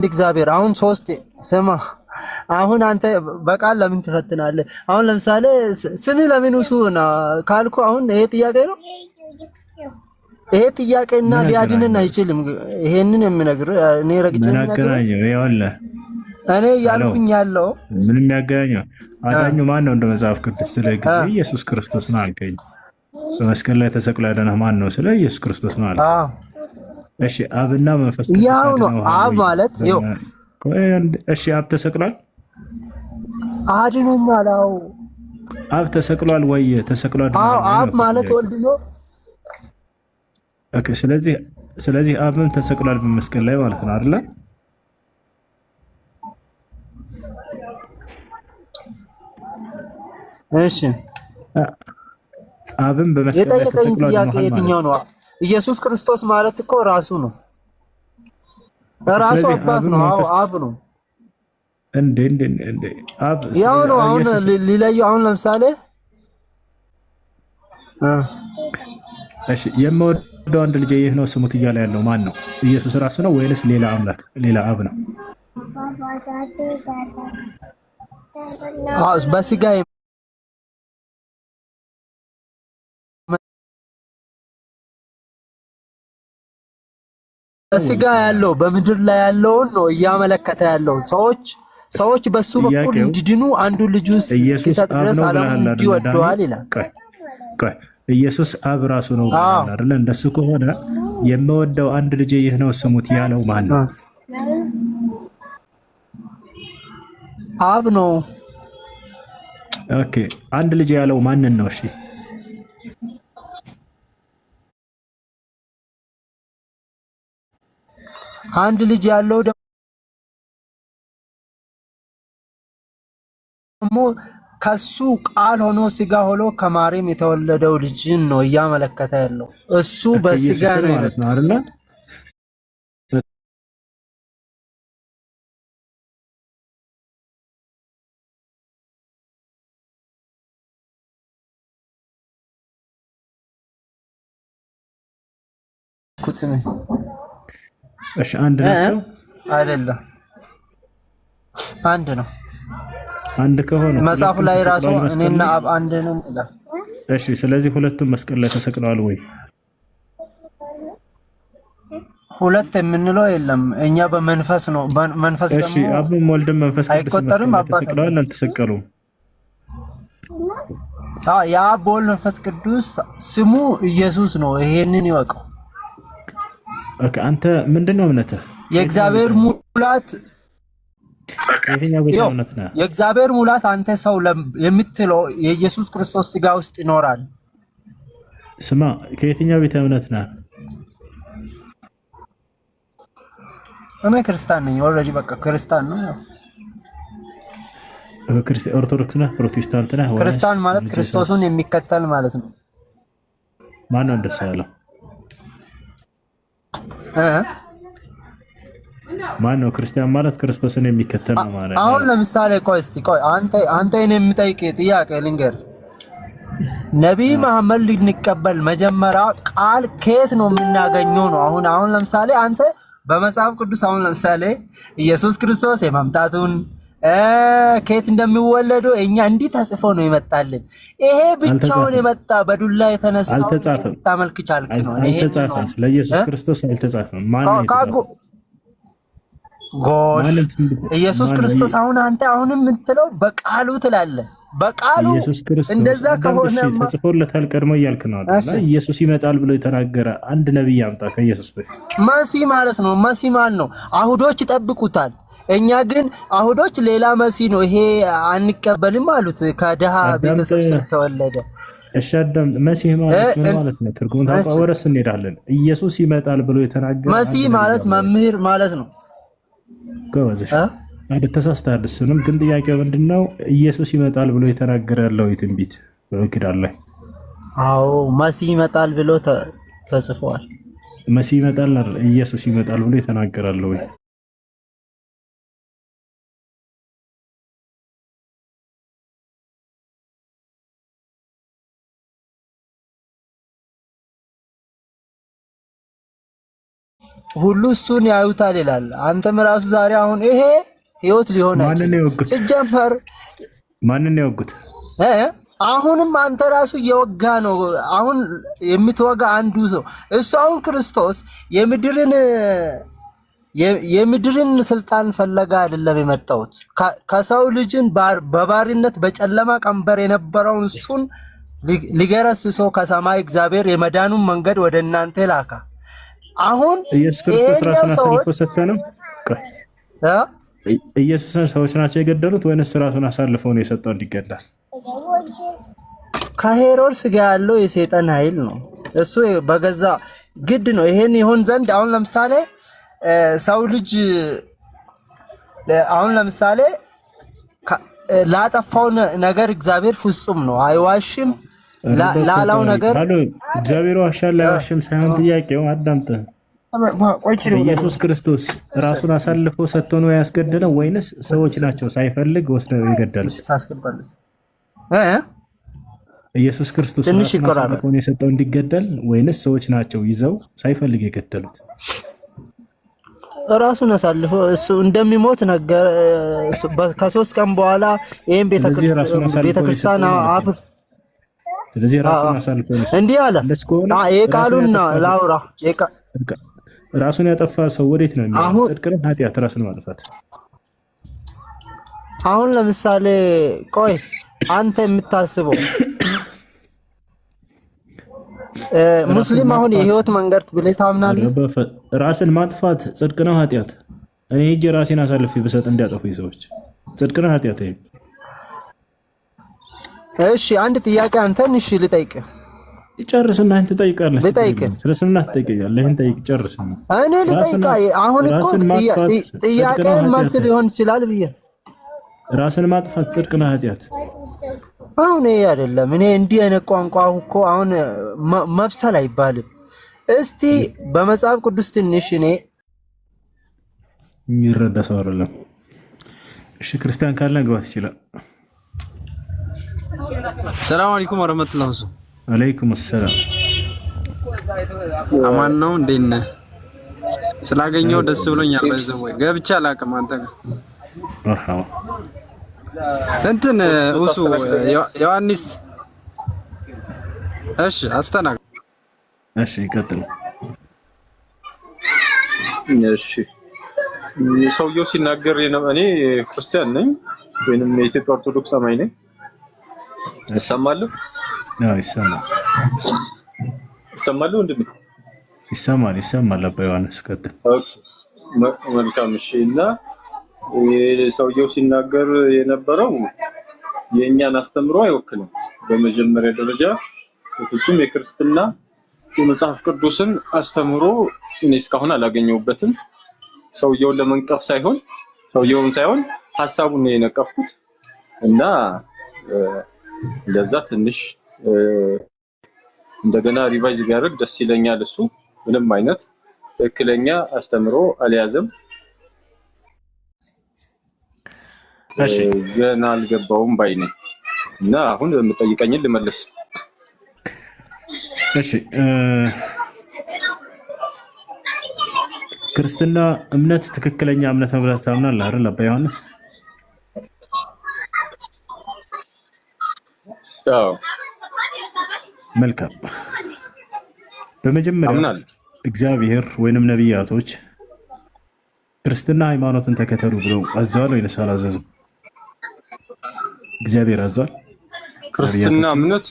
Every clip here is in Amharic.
እግዚአብሔር አሁን ሶስት ስማ አሁን አንተ በቃል ለምን ትፈትናለህ? አሁን ለምሳሌ ስምህ ለምን ውሱ ካልኩ አሁን ይሄ ጥያቄ ነው። ይሄ ጥያቄና ሊያድንን አይችልም። ይሄንን የምነግርህ እኔ ረግጬ እኔ ያልኩኝ ያለው ምንም ያገናኘው አዳኙ ማን ነው? እንደ መጽሐፍ ቅዱስ ስለ ጊዜ ኢየሱስ ክርስቶስ ነው አልከኝ። በመስቀል ላይ ተሰቅሎ ያዳነህ ማን ነው? ስለ ኢየሱስ ክርስቶስ ነው አልከኝ። እሺ አብና መንፈስ ቅዱስ ያው ነው። አብ ማለት ይኸው እሺ አብ ተሰቅሏል፣ አድኖኛል። አዎ አብ ተሰቅሏል ወይ? ተሰቅሏል። አዎ አብ ማለት ወልድ ነው። ኦኬ ስለዚህ አብም ተሰቅሏል በመስቀል ላይ ማለት ነው አይደል? እሺ አብም በመስቀል ላይ ተሰቅሏል። የጠየቀኝ ጥያቄ የትኛው ነው? ኢየሱስ ክርስቶስ ማለት እኮ ራሱ ነው። ራሱ አባት ነው። አዎ አብ ነው። እንዴ አብ ያው ነው። አሁን ሊለየው አሁን ለምሳሌ እሺ የምወደው አንድ ልጅ ይህ ነው ስሙት እያለ ያለው ማን ነው? ኢየሱስ ራሱ ነው ወይንስ ሌላ አምላክ ሌላ አብ ነው? በስጋ በስጋ ያለው በምድር ላይ ያለውን ነው እያመለከተ ያለው። ሰዎች በሱ በኩል እንዲድኑ አንዱ ልጁ እስኪሰጥ ድረስ ዓለሙን እንዲወደዋል ይላል። ኢየሱስ አብ ራሱ ነው አይደል? እንደሱ ከሆነ የምወደው አንድ ልጅ ይህ ነው ስሙት ያለው ማን ነው? አብ ነው። ኦኬ አንድ ልጅ ያለው ማንን ነው? እሺ አንድ ልጅ ያለው ደግሞ ከሱ ቃል ሆኖ ስጋ ሆኖ ከማርያም የተወለደው ልጅን ነው እያመለከተ ያለው። እሱ በስጋ ነው ማለት ነው አይደል? እሺ አንድ ናቸው አይደለም? አንድ ነው። አንድ ከሆነ መጽሐፉ ላይ ራሱ እኔና አብ አንድ ነን ይላል። እሺ ስለዚህ ሁለቱም መስቀል ላይ ተሰቅለዋል ወይ? ሁለት የምንለው የለም። እኛ በመንፈስ ነው። መንፈስ ደግሞ እሺ አብም ወልድም መንፈስ ቅዱስ አይቆጠርም። ተሰቅለዋል አልተሰቀሉም? የአብ ወልድ መንፈስ ቅዱስ ስሙ ኢየሱስ ነው። ይሄንን ይወቀው። ኦኬ አንተ ምንድነው እምነትህ? የእግዚአብሔር ሙላት የእግዚአብሔር ሙላት አንተ ሰው የምትለው የኢየሱስ ክርስቶስ ስጋ ውስጥ ይኖራል። ስማ ከየትኛው ቤተ እምነት ነህ? እኔ ክርስቲያን ነኝ። ኦልሬዲ በቃ ክርስቲያን ነው። ኦርቶዶክስ ነህ? ፕሮቴስታንት ነህ? ክርስቲያን ማለት ክርስቶስን የሚከተል ማለት ነው። ማን ነው እንደሱ ያለው? ማን ነው ክርስቲያን ማለት? ክርስቶስን የሚከተል ነው ማለት ነው። አሁን ለምሳሌ ቆይ አንተ እኔ የምጠይቅ ጥያቄ ልንገር። ነቢይ መሐመድ ልንቀበል መጀመሪያ ቃል ከየት ነው የምናገኘው ነው? አሁን ለምሳሌ አንተ በመጽሐፍ ቅዱስ አሁን ለምሳሌ ኢየሱስ ክርስቶስ የመምጣቱን ከየት እንደሚወለዱ እኛ እንዲህ ተጽፎ ነው ይመጣልን። ይሄ ብቻውን የመጣ በዱላ የተነሳው ታመልክቻልክ ነው። አልተጻፈም። ስለ ኢየሱስ ክርስቶስ አልተጻፈም። ማን ነው የተጻፈው? ጎሽ ኢየሱስ ክርስቶስ አሁን አንተ አሁንም የምትለው በቃሉ ትላለህ። በቃሉ እንደዛ ከሆነ ተጽፎለታል ቀድሞ እያልክ ነው አይደል? ኢየሱስ ይመጣል ብሎ የተናገረ አንድ ነብይ አምጣ ከኢየሱስ በፊት። መሲህ ማለት ነው። መሲህ ማን ነው? አይሁዶች ይጠብቁታል። እኛ ግን አይሁዶች ሌላ መሲህ ነው ይሄ አንቀበልም አሉት። ከደሃ ቤተሰብ ስለተወለደ። እሺ አዳም መሲህ ማለት ምን ማለት ነው? ትርጉም ታውቃ ወረስ እንሄዳለን። ኢየሱስ ይመጣል ብሎ የተናገረ መሲህ ማለት መምህር ማለት ነው። ጎበዝሽ ተሳስተሃል። እሱንም ግን ጥያቄው ምንድነው? ኢየሱስ ይመጣል ብሎ የተናገረ ያለው የትንቢት በኪዳን ላይ? አዎ መሲህ ይመጣል ብሎ ተጽፏል። መሲህ ይመጣል አይደል? ኢየሱስ ይመጣል ብሎ የተናገረ ወይ? ሁሉ እሱን ያዩታል ይላል። አንተም ራሱ ዛሬ አሁን ይሄ ህይወት ሊሆን አይችልም። ሲጀመር ማንን ነው የወጉት? አሁንም አንተ ራሱ እየወጋ ነው። አሁን የምትወጋ አንዱ ሰው እሱ አሁን ክርስቶስ የምድርን ስልጣን ፈለጋ አይደለም የመጣሁት ከሰው ልጅን በባርነት በጨለማ ቀንበር የነበረውን እሱን ሊገረስሶ ከሰማይ እግዚአብሔር የመዳኑን መንገድ ወደ እናንተ ላካ። አሁን ኢየሱስ ክርስቶስ ራሱን አሳልፎ ሰጠ ነው። ኢየሱስን ሰዎች ናቸው የገደሉት ወይንስ ራሱን አሳልፈው ነው የሰጠው እንዲገደል? ከሄሮድስ ጋር ያለው የሰይጣን ኃይል ነው። እሱ በገዛ ግድ ነው ይሄን ይሁን ዘንድ። አሁን ለምሳሌ ሰው ልጅ አሁን ለምሳሌ ላጠፋው ነገር እግዚአብሔር ፍጹም ነው፣ አይዋሽም። ላላው ነገር እግዚአብሔር ዋሻል አይዋሽም ሳይሆን ጥያቄው አዳምጥ። ኢየሱስ ክርስቶስ ራሱን አሳልፎ ሰጥቶ ነው ያስገደለው ወይንስ ሰዎች ናቸው ሳይፈልግ ወስደው የገደሉት? ታስገባለህ ኢየሱስ ክርስቶስ ራሱን የሰጠው እንዲገደል ወይንስ ሰዎች ናቸው ይዘው ሳይፈልግ የገደሉት? ራሱን አሳልፎ እሱ እንደሚሞት ነገር ከ3 ቀን በኋላ ይሄን ቤተክርስቲያን አፍር ስለዚህ ራሱን አሳልፎ እንዲህ አለ። ይሄ ቃሉና ላውራ ራሱን ያጠፋ ሰው ወዴት ነው የሚሄደው? ጽድቅ ነው ኃጢአት? ራስን ማጥፋት። አሁን ለምሳሌ ቆይ አንተ የምታስበው ሙስሊም አሁን የህይወት መንገድ ብለህ ታምናለህ? ራስን ማጥፋት ጽድቅ ነው ኃጢአት? እኔ ሂጅ ራሴን አሳልፌ ብሰጥ እንዲያጠፉኝ ሰዎች ጽድቅ ነው ኃጢአት? እሺ አንድ ጥያቄ አንተን እሺ ልጠይቅህ። ጨርስና አንተ ትጠይቃለህ። ስለስምና ትጠይቃለህ። ይሄን ጠይቅ ጨርስና እኔ ልጠይቃለህ። አሁን እኮ ጥያቄ መልስ ሊሆን ይችላል ብዬ ራስን ማጥፋት ጽድቅ ነው ኃጢአት? አሁን ይሄ አይደለም። እኔ እንዲህ አይነት ቋንቋ እኮ አሁን መብሰል አይባልም። እስቲ በመጽሐፍ ቅዱስ ትንሽ እኔ የሚረዳ ሰው አይደለም። እሺ ክርስቲያን ካለ ግባት ይችላል። ሰላም አለይኩም ወራህመቱላሂ ወአለይኩም ሰላም። አማን ነው? እንዴት ነህ? ስላገኘው ደስ ብሎኛል። በዛው ገብቻ አላውቅም አንተ ጋር መርሐባ። እንትን እሱ ዮሐንስ እሺ አስተናግ እሺ ይቀጥል። እሺ ሰውየው ሲናገር እኔ ክርስቲያን ነኝ ወይንም የኢትዮጵያ ኦርቶዶክስ አማኝ ነኝ። ይሰማል? አዎ ይሰማል። ይሰማል ወንድሜ? ይሰማል። አባ ዮሐንስ ቀጥል። ኦኬ መልካም። እሺ እና ሰውየው ሲናገር የነበረው የእኛን አስተምሮ አይወክልም። በመጀመሪያ ደረጃ ፍጹም የክርስትና የመጽሐፍ ቅዱስን አስተምሮ እኔ እስካሁን አላገኘሁበትም። ሰውየውን ለመንቀፍ ሳይሆን ሐሳቡን ነው የነቀፍኩት እና ለዛ ትንሽ እንደገና ሪቫይዝ ቢያደርግ ደስ ይለኛል። እሱ ምንም አይነት ትክክለኛ አስተምሮ አልያዘም። እሺ ገና አልገባውም ባይ ነኝ እና አሁን የምጠይቀኝን ልመልስ። እሺ ክርስትና እምነት ትክክለኛ እምነት ነው ብለህ ታምናለህ አይደል አባ ዮሐንስ? አዎ መልካም። በመጀመሪያ እግዚአብሔር ወይንም ነቢያቶች ክርስትና ሃይማኖትን ተከተሉ ብለው አዘዋል ወይስ አላዘዙም? እግዚአብሔር አዟል። ክርስትና እምነት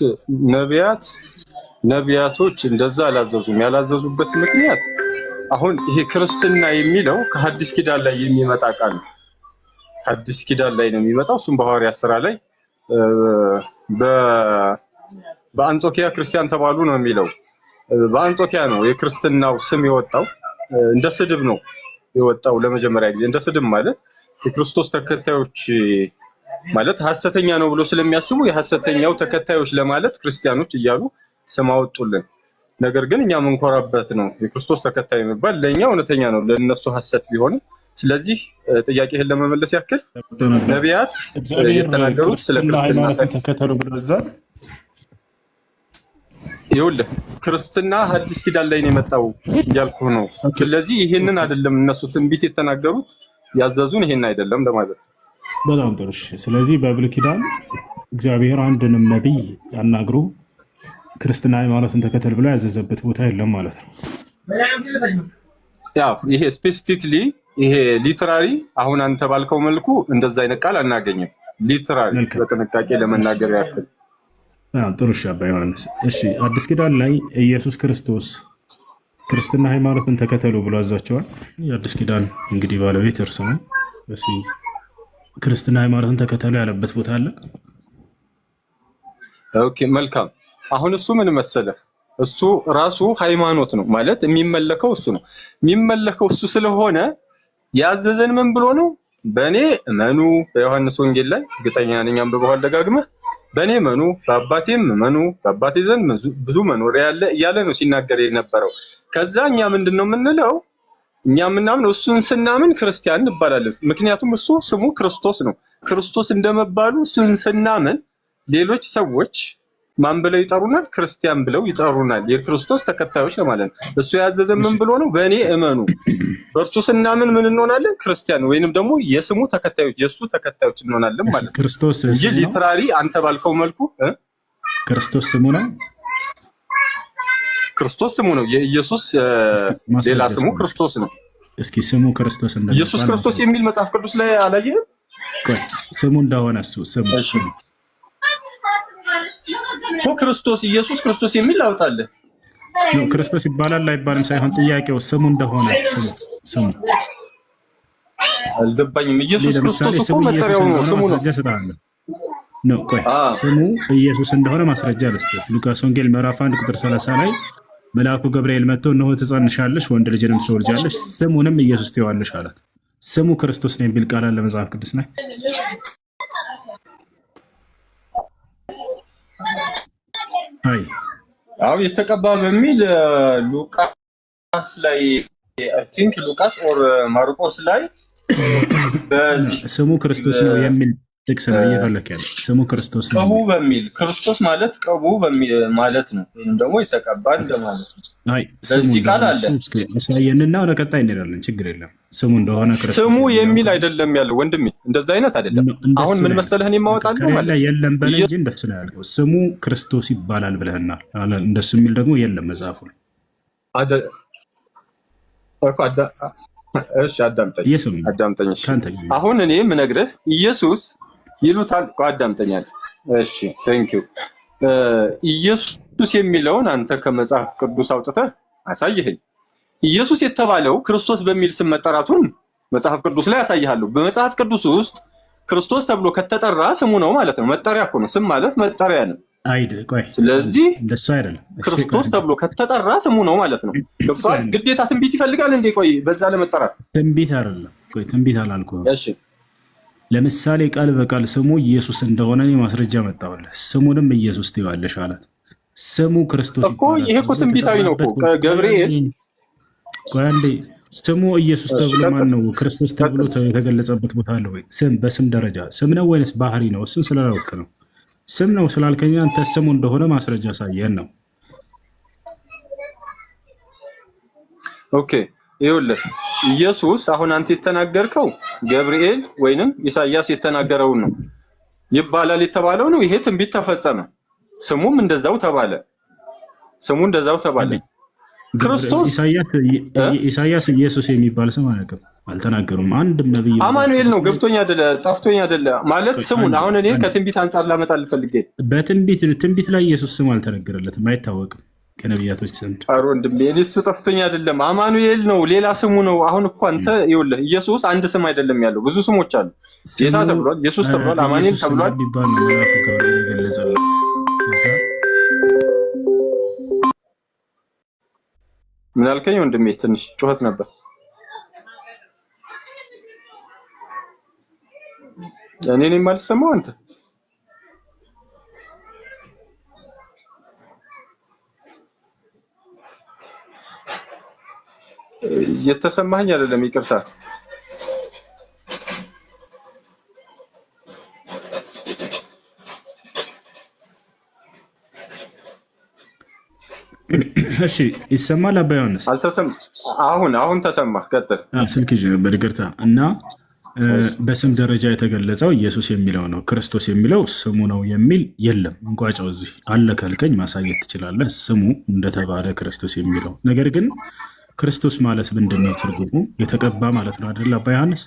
ነቢያቶች እንደዛ አላዘዙም። ያላዘዙበት ምክንያት አሁን ይሄ ክርስትና የሚለው ከሐዲስ ኪዳን ላይ የሚመጣ ቃል ነው። ሐዲስ ኪዳን ላይ ነው የሚመጣው። እሱም በሐዋርያት ሥራ ላይ በአንጾኪያ ክርስቲያን ተባሉ ነው የሚለው። በአንጾኪያ ነው የክርስትናው ስም የወጣው። እንደ ስድብ ነው የወጣው ለመጀመሪያ ጊዜ። እንደ ስድብ ማለት የክርስቶስ ተከታዮች ማለት ሐሰተኛ ነው ብሎ ስለሚያስቡ የሐሰተኛው ተከታዮች ለማለት ክርስቲያኖች እያሉ ስም አወጡልን። ነገር ግን እኛ መንኮራበት ነው የክርስቶስ ተከታይ መባል ለኛ እውነተኛ ነው፣ ለነሱ ሐሰት ቢሆንም። ስለዚህ ጥያቄህን ለመመለስ ያክል ነቢያት የተናገሩት ስለ ክርስትና ተከተሉ ብሎ አዟል። ይኸውልህ ክርስትና ሐዲስ ኪዳን ላይ ነው የመጣው እያልኩ ነው። ስለዚህ ይሄንን አይደለም እነሱ ትንቢት የተናገሩት ያዘዙን ይሄን አይደለም ለማለት ነው። በጣም ጥሩ። ስለዚህ በብሉይ ኪዳን እግዚአብሔር አንድንም ነቢይ አናግሮ ክርስትና ሃይማኖትን ተከተል ብሎ ያዘዘበት ቦታ የለም ማለት ነው። ያው ይሄ ስፔሲፊክሊ ይሄ ሊትራሪ አሁን አንተ ባልከው መልኩ እንደዛ አይነት ቃል አናገኝም። ሊትራሪ በጥንቃቄ ለመናገር ያክል ጥሩ። እሺ አባ ዮሐንስ፣ እሺ አዲስ ኪዳን ላይ ኢየሱስ ክርስቶስ ክርስትና ሃይማኖትን ተከተሉ ብሎ አዛቸዋል። የአዲስ ኪዳን እንግዲህ ባለቤት እርሱ ነው። እሺ ክርስትና ሃይማኖትን ተከተሉ ያለበት ቦታ አለ? ኦኬ መልካም። አሁን እሱ ምን መሰለህ፣ እሱ ራሱ ሃይማኖት ነው ማለት የሚመለከው እሱ ነው። የሚመለከው እሱ ስለሆነ ያዘዘን ምን ብሎ ነው? በእኔ እመኑ። በዮሐንስ ወንጌል ላይ እርግጠኛ ነኝ አንብበዋል ደጋግመህ። በእኔ እመኑ በአባቴም እመኑ፣ በአባቴ ዘንድ ብዙ መኖሪያ ያለ እያለ ነው ሲናገር የነበረው። ከዛ እኛ ምንድነው የምንለው? እኛ ምናምን እሱን ስናምን ክርስቲያን እንባላለን። ምክንያቱም እሱ ስሙ ክርስቶስ ነው። ክርስቶስ እንደመባሉ እሱን ስናምን ሌሎች ሰዎች ማን ብለው ይጠሩናል? ክርስቲያን ብለው ይጠሩናል። የክርስቶስ ተከታዮች ለማለት ነው። እሱ ያዘዘን ምን ብሎ ነው? በእኔ እመኑ። በእርሱ ስናምን ምን እንሆናለን? ክርስቲያን ወይንም ደግሞ የስሙ ተከታዮች የሱ ተከታዮች እንሆናለን ማለት ነው። ክርስቶስ እንጂ ሊትራሪ አንተ ባልከው መልኩ ክርስቶስ ስሙ ነው። ክርስቶስ ስሙ ነው። የኢየሱስ ሌላ ስሙ ክርስቶስ ነው። እስኪ ስሙ ክርስቶስ እንደሆነ ኢየሱስ ክርስቶስ የሚል መጽሐፍ ቅዱስ ላይ አላየህም? ስሙ እንደሆነ እሱ ስሙ ክርስቶስ ኢየሱስ ክርስቶስ የሚል ላውጣለህ ነው። ክርስቶስ ይባላል አይባልም ሳይሆን ጥያቄው ስሙ እንደሆነ ስሙ አልገባኝም። ኢየሱስ ክርስቶስ እኮ መጠሪያው ነው፣ ስሙ ነው ነው። ቆይ ስሙ ኢየሱስ እንደሆነ ማስረጃ ልስጥህ። ሉቃስ ወንጌል ምዕራፍ 1 ቁጥር 30 ላይ መልአኩ ገብርኤል መጥቶ እነሆ ትጸንሻለሽ፣ ወንድ ልጅንም ትወልጃለሽ፣ ስሙንም ኢየሱስ ትይዋለሽ አላት። ስሙ ክርስቶስ ነው የሚል ቃል አለ መጽሐፍ ቅዱስ ላይ? አው የተቀባ በሚል ሉቃስ ላይ አይ ቲንክ ሉቃስ ኦር ማርቆስ ላይ በዚህ ስሙ ክርስቶስ ነው የሚል ጥቅስ ነው እየፈለክ ያለው። ስሙ ክርስቶስ ነው ቀቡ በሚል ክርስቶስ ማለት ቀቡ በሚል ማለት ነው፣ ወይንም ደግሞ የተቀባ እንደማለት ነው። አይ ስሙ ቃል አለ እሳየንና ወደ ቀጣይ እንሄዳለን። ችግር የለም። ስሙ እንደሆነ ክርስቶስ ስሙ የሚል አይደለም ያለው ወንድሜ፣ እንደዛ አይነት አይደለም። አሁን ምን መሰለህ እኔ ማወጣለሁ ማለት የለም በለኝ እንጂ እንደሱ ነው ያልከው። ስሙ ክርስቶስ ይባላል ብለህናል። እንደሱ የሚል ደግሞ የለም መጽሐፉ እሺ አዳምጠኝ። አሁን እኔ የምነግርህ ኢየሱስ ይሉታል። አዳምጠኛል። እሺ ቴንክ ዩ። ኢየሱስ የሚለውን አንተ ከመጽሐፍ ቅዱስ አውጥተህ አሳይኸኝ። ኢየሱስ የተባለው ክርስቶስ በሚል ስም መጠራቱን መጽሐፍ ቅዱስ ላይ ያሳይሃለሁ። በመጽሐፍ ቅዱስ ውስጥ ክርስቶስ ተብሎ ከተጠራ ስሙ ነው ማለት ነው። መጠሪያ እኮ ነው። ስም ማለት መጠሪያ ነው። ስለዚህ እንደሱ አይደለም። ክርስቶስ ተብሎ ከተጠራ ስሙ ነው ማለት ነው። ገብቶሃል? ግዴታ ትንቢት ይፈልጋል እንዴ? ቆይ በዛ ለመጠራት ትንቢት አይደለም። ቆይ ትንቢት አላልኩም። እሺ ለምሳሌ ቃል በቃል ስሙ ኢየሱስ እንደሆነ እኔ ማስረጃ መጣሁልህ። ስሙንም ኢየሱስ ትይዋለሽ አላት። ስሙ ክርስቶስ እኮ ይሄ እኮ ትንቢታዊ ነው እኮ ገብርኤል። ቆይ አንዴ ስሙ ኢየሱስ ተብሎ ማን ነው ክርስቶስ ተብሎ የተገለጸበት ቦታ አለ ወይ? ስም በስም ደረጃ ስም ነው ወይስ ባህሪ ነው? እሱን ስላላወቅ ነው። ስም ነው ስላልከኝ አንተ ስሙ እንደሆነ ማስረጃ ሳየን ነው። ኦኬ ይኸውልህ ኢየሱስ አሁን አንተ የተናገርከው ገብርኤል ወይንም ኢሳይያስ የተናገረውን ነው ይባላል የተባለው ነው። ይሄ ትንቢት ተፈጸመ። ስሙም እንደዛው ተባለ። ስሙ እንደዛው ተባለ። ክርስቶስ ኢሳይያስ ኢየሱስ የሚባል ስም አልተናገሩም። አንድም ነብይ አማኑኤል ነው። ገብቶኛ አይደለ? ጠፍቶኛ አይደለ? ማለት ስሙን አሁን እኔ ከትንቢት አንፃር ላመጣል ፈልጌ በትንቢት ላይ ኢየሱስ ስም አልተነገረለትም፣ አይታወቅም ከነቢያቶች ዘንድ። አሮ ወንድሜ እሱ ጠፍቶኛ አይደለም፣ አማኑኤል ነው። ሌላ ስሙ ነው። አሁን እኮ አንተ ይኸውልህ ኢየሱስ አንድ ስም አይደለም ያለው፣ ብዙ ስሞች አሉ። ጌታ ተብሏል፣ ኢየሱስ ተብሏል፣ አማኑኤል ተብሏል። ቢባል ነው የገለጸለት። ምን አልከኝ ወንድሜ? ትንሽ ጩኸት ነበር። እኔ ነኝ የማልሰማው አንተ እየተሰማኸኝ አይደለም። ይቅርታ። እሺ ይሰማል አባ ዮሐንስ? አልተሰማ። አሁን ተሰማ። ቀጥል። ስልክ ይዤ ነበር ይቅርታ። እና በስም ደረጃ የተገለጸው ኢየሱስ የሚለው ነው። ክርስቶስ የሚለው ስሙ ነው የሚል የለም። እንቋጫው እዚህ አለ ካልከኝ ማሳየት ትችላለህ፣ ስሙ እንደተባለ ክርስቶስ የሚለው ነገር። ግን ክርስቶስ ማለት ምንድን ነው ትርጉሙ? የተቀባ ማለት ነው አይደል አባ ዮሐንስ?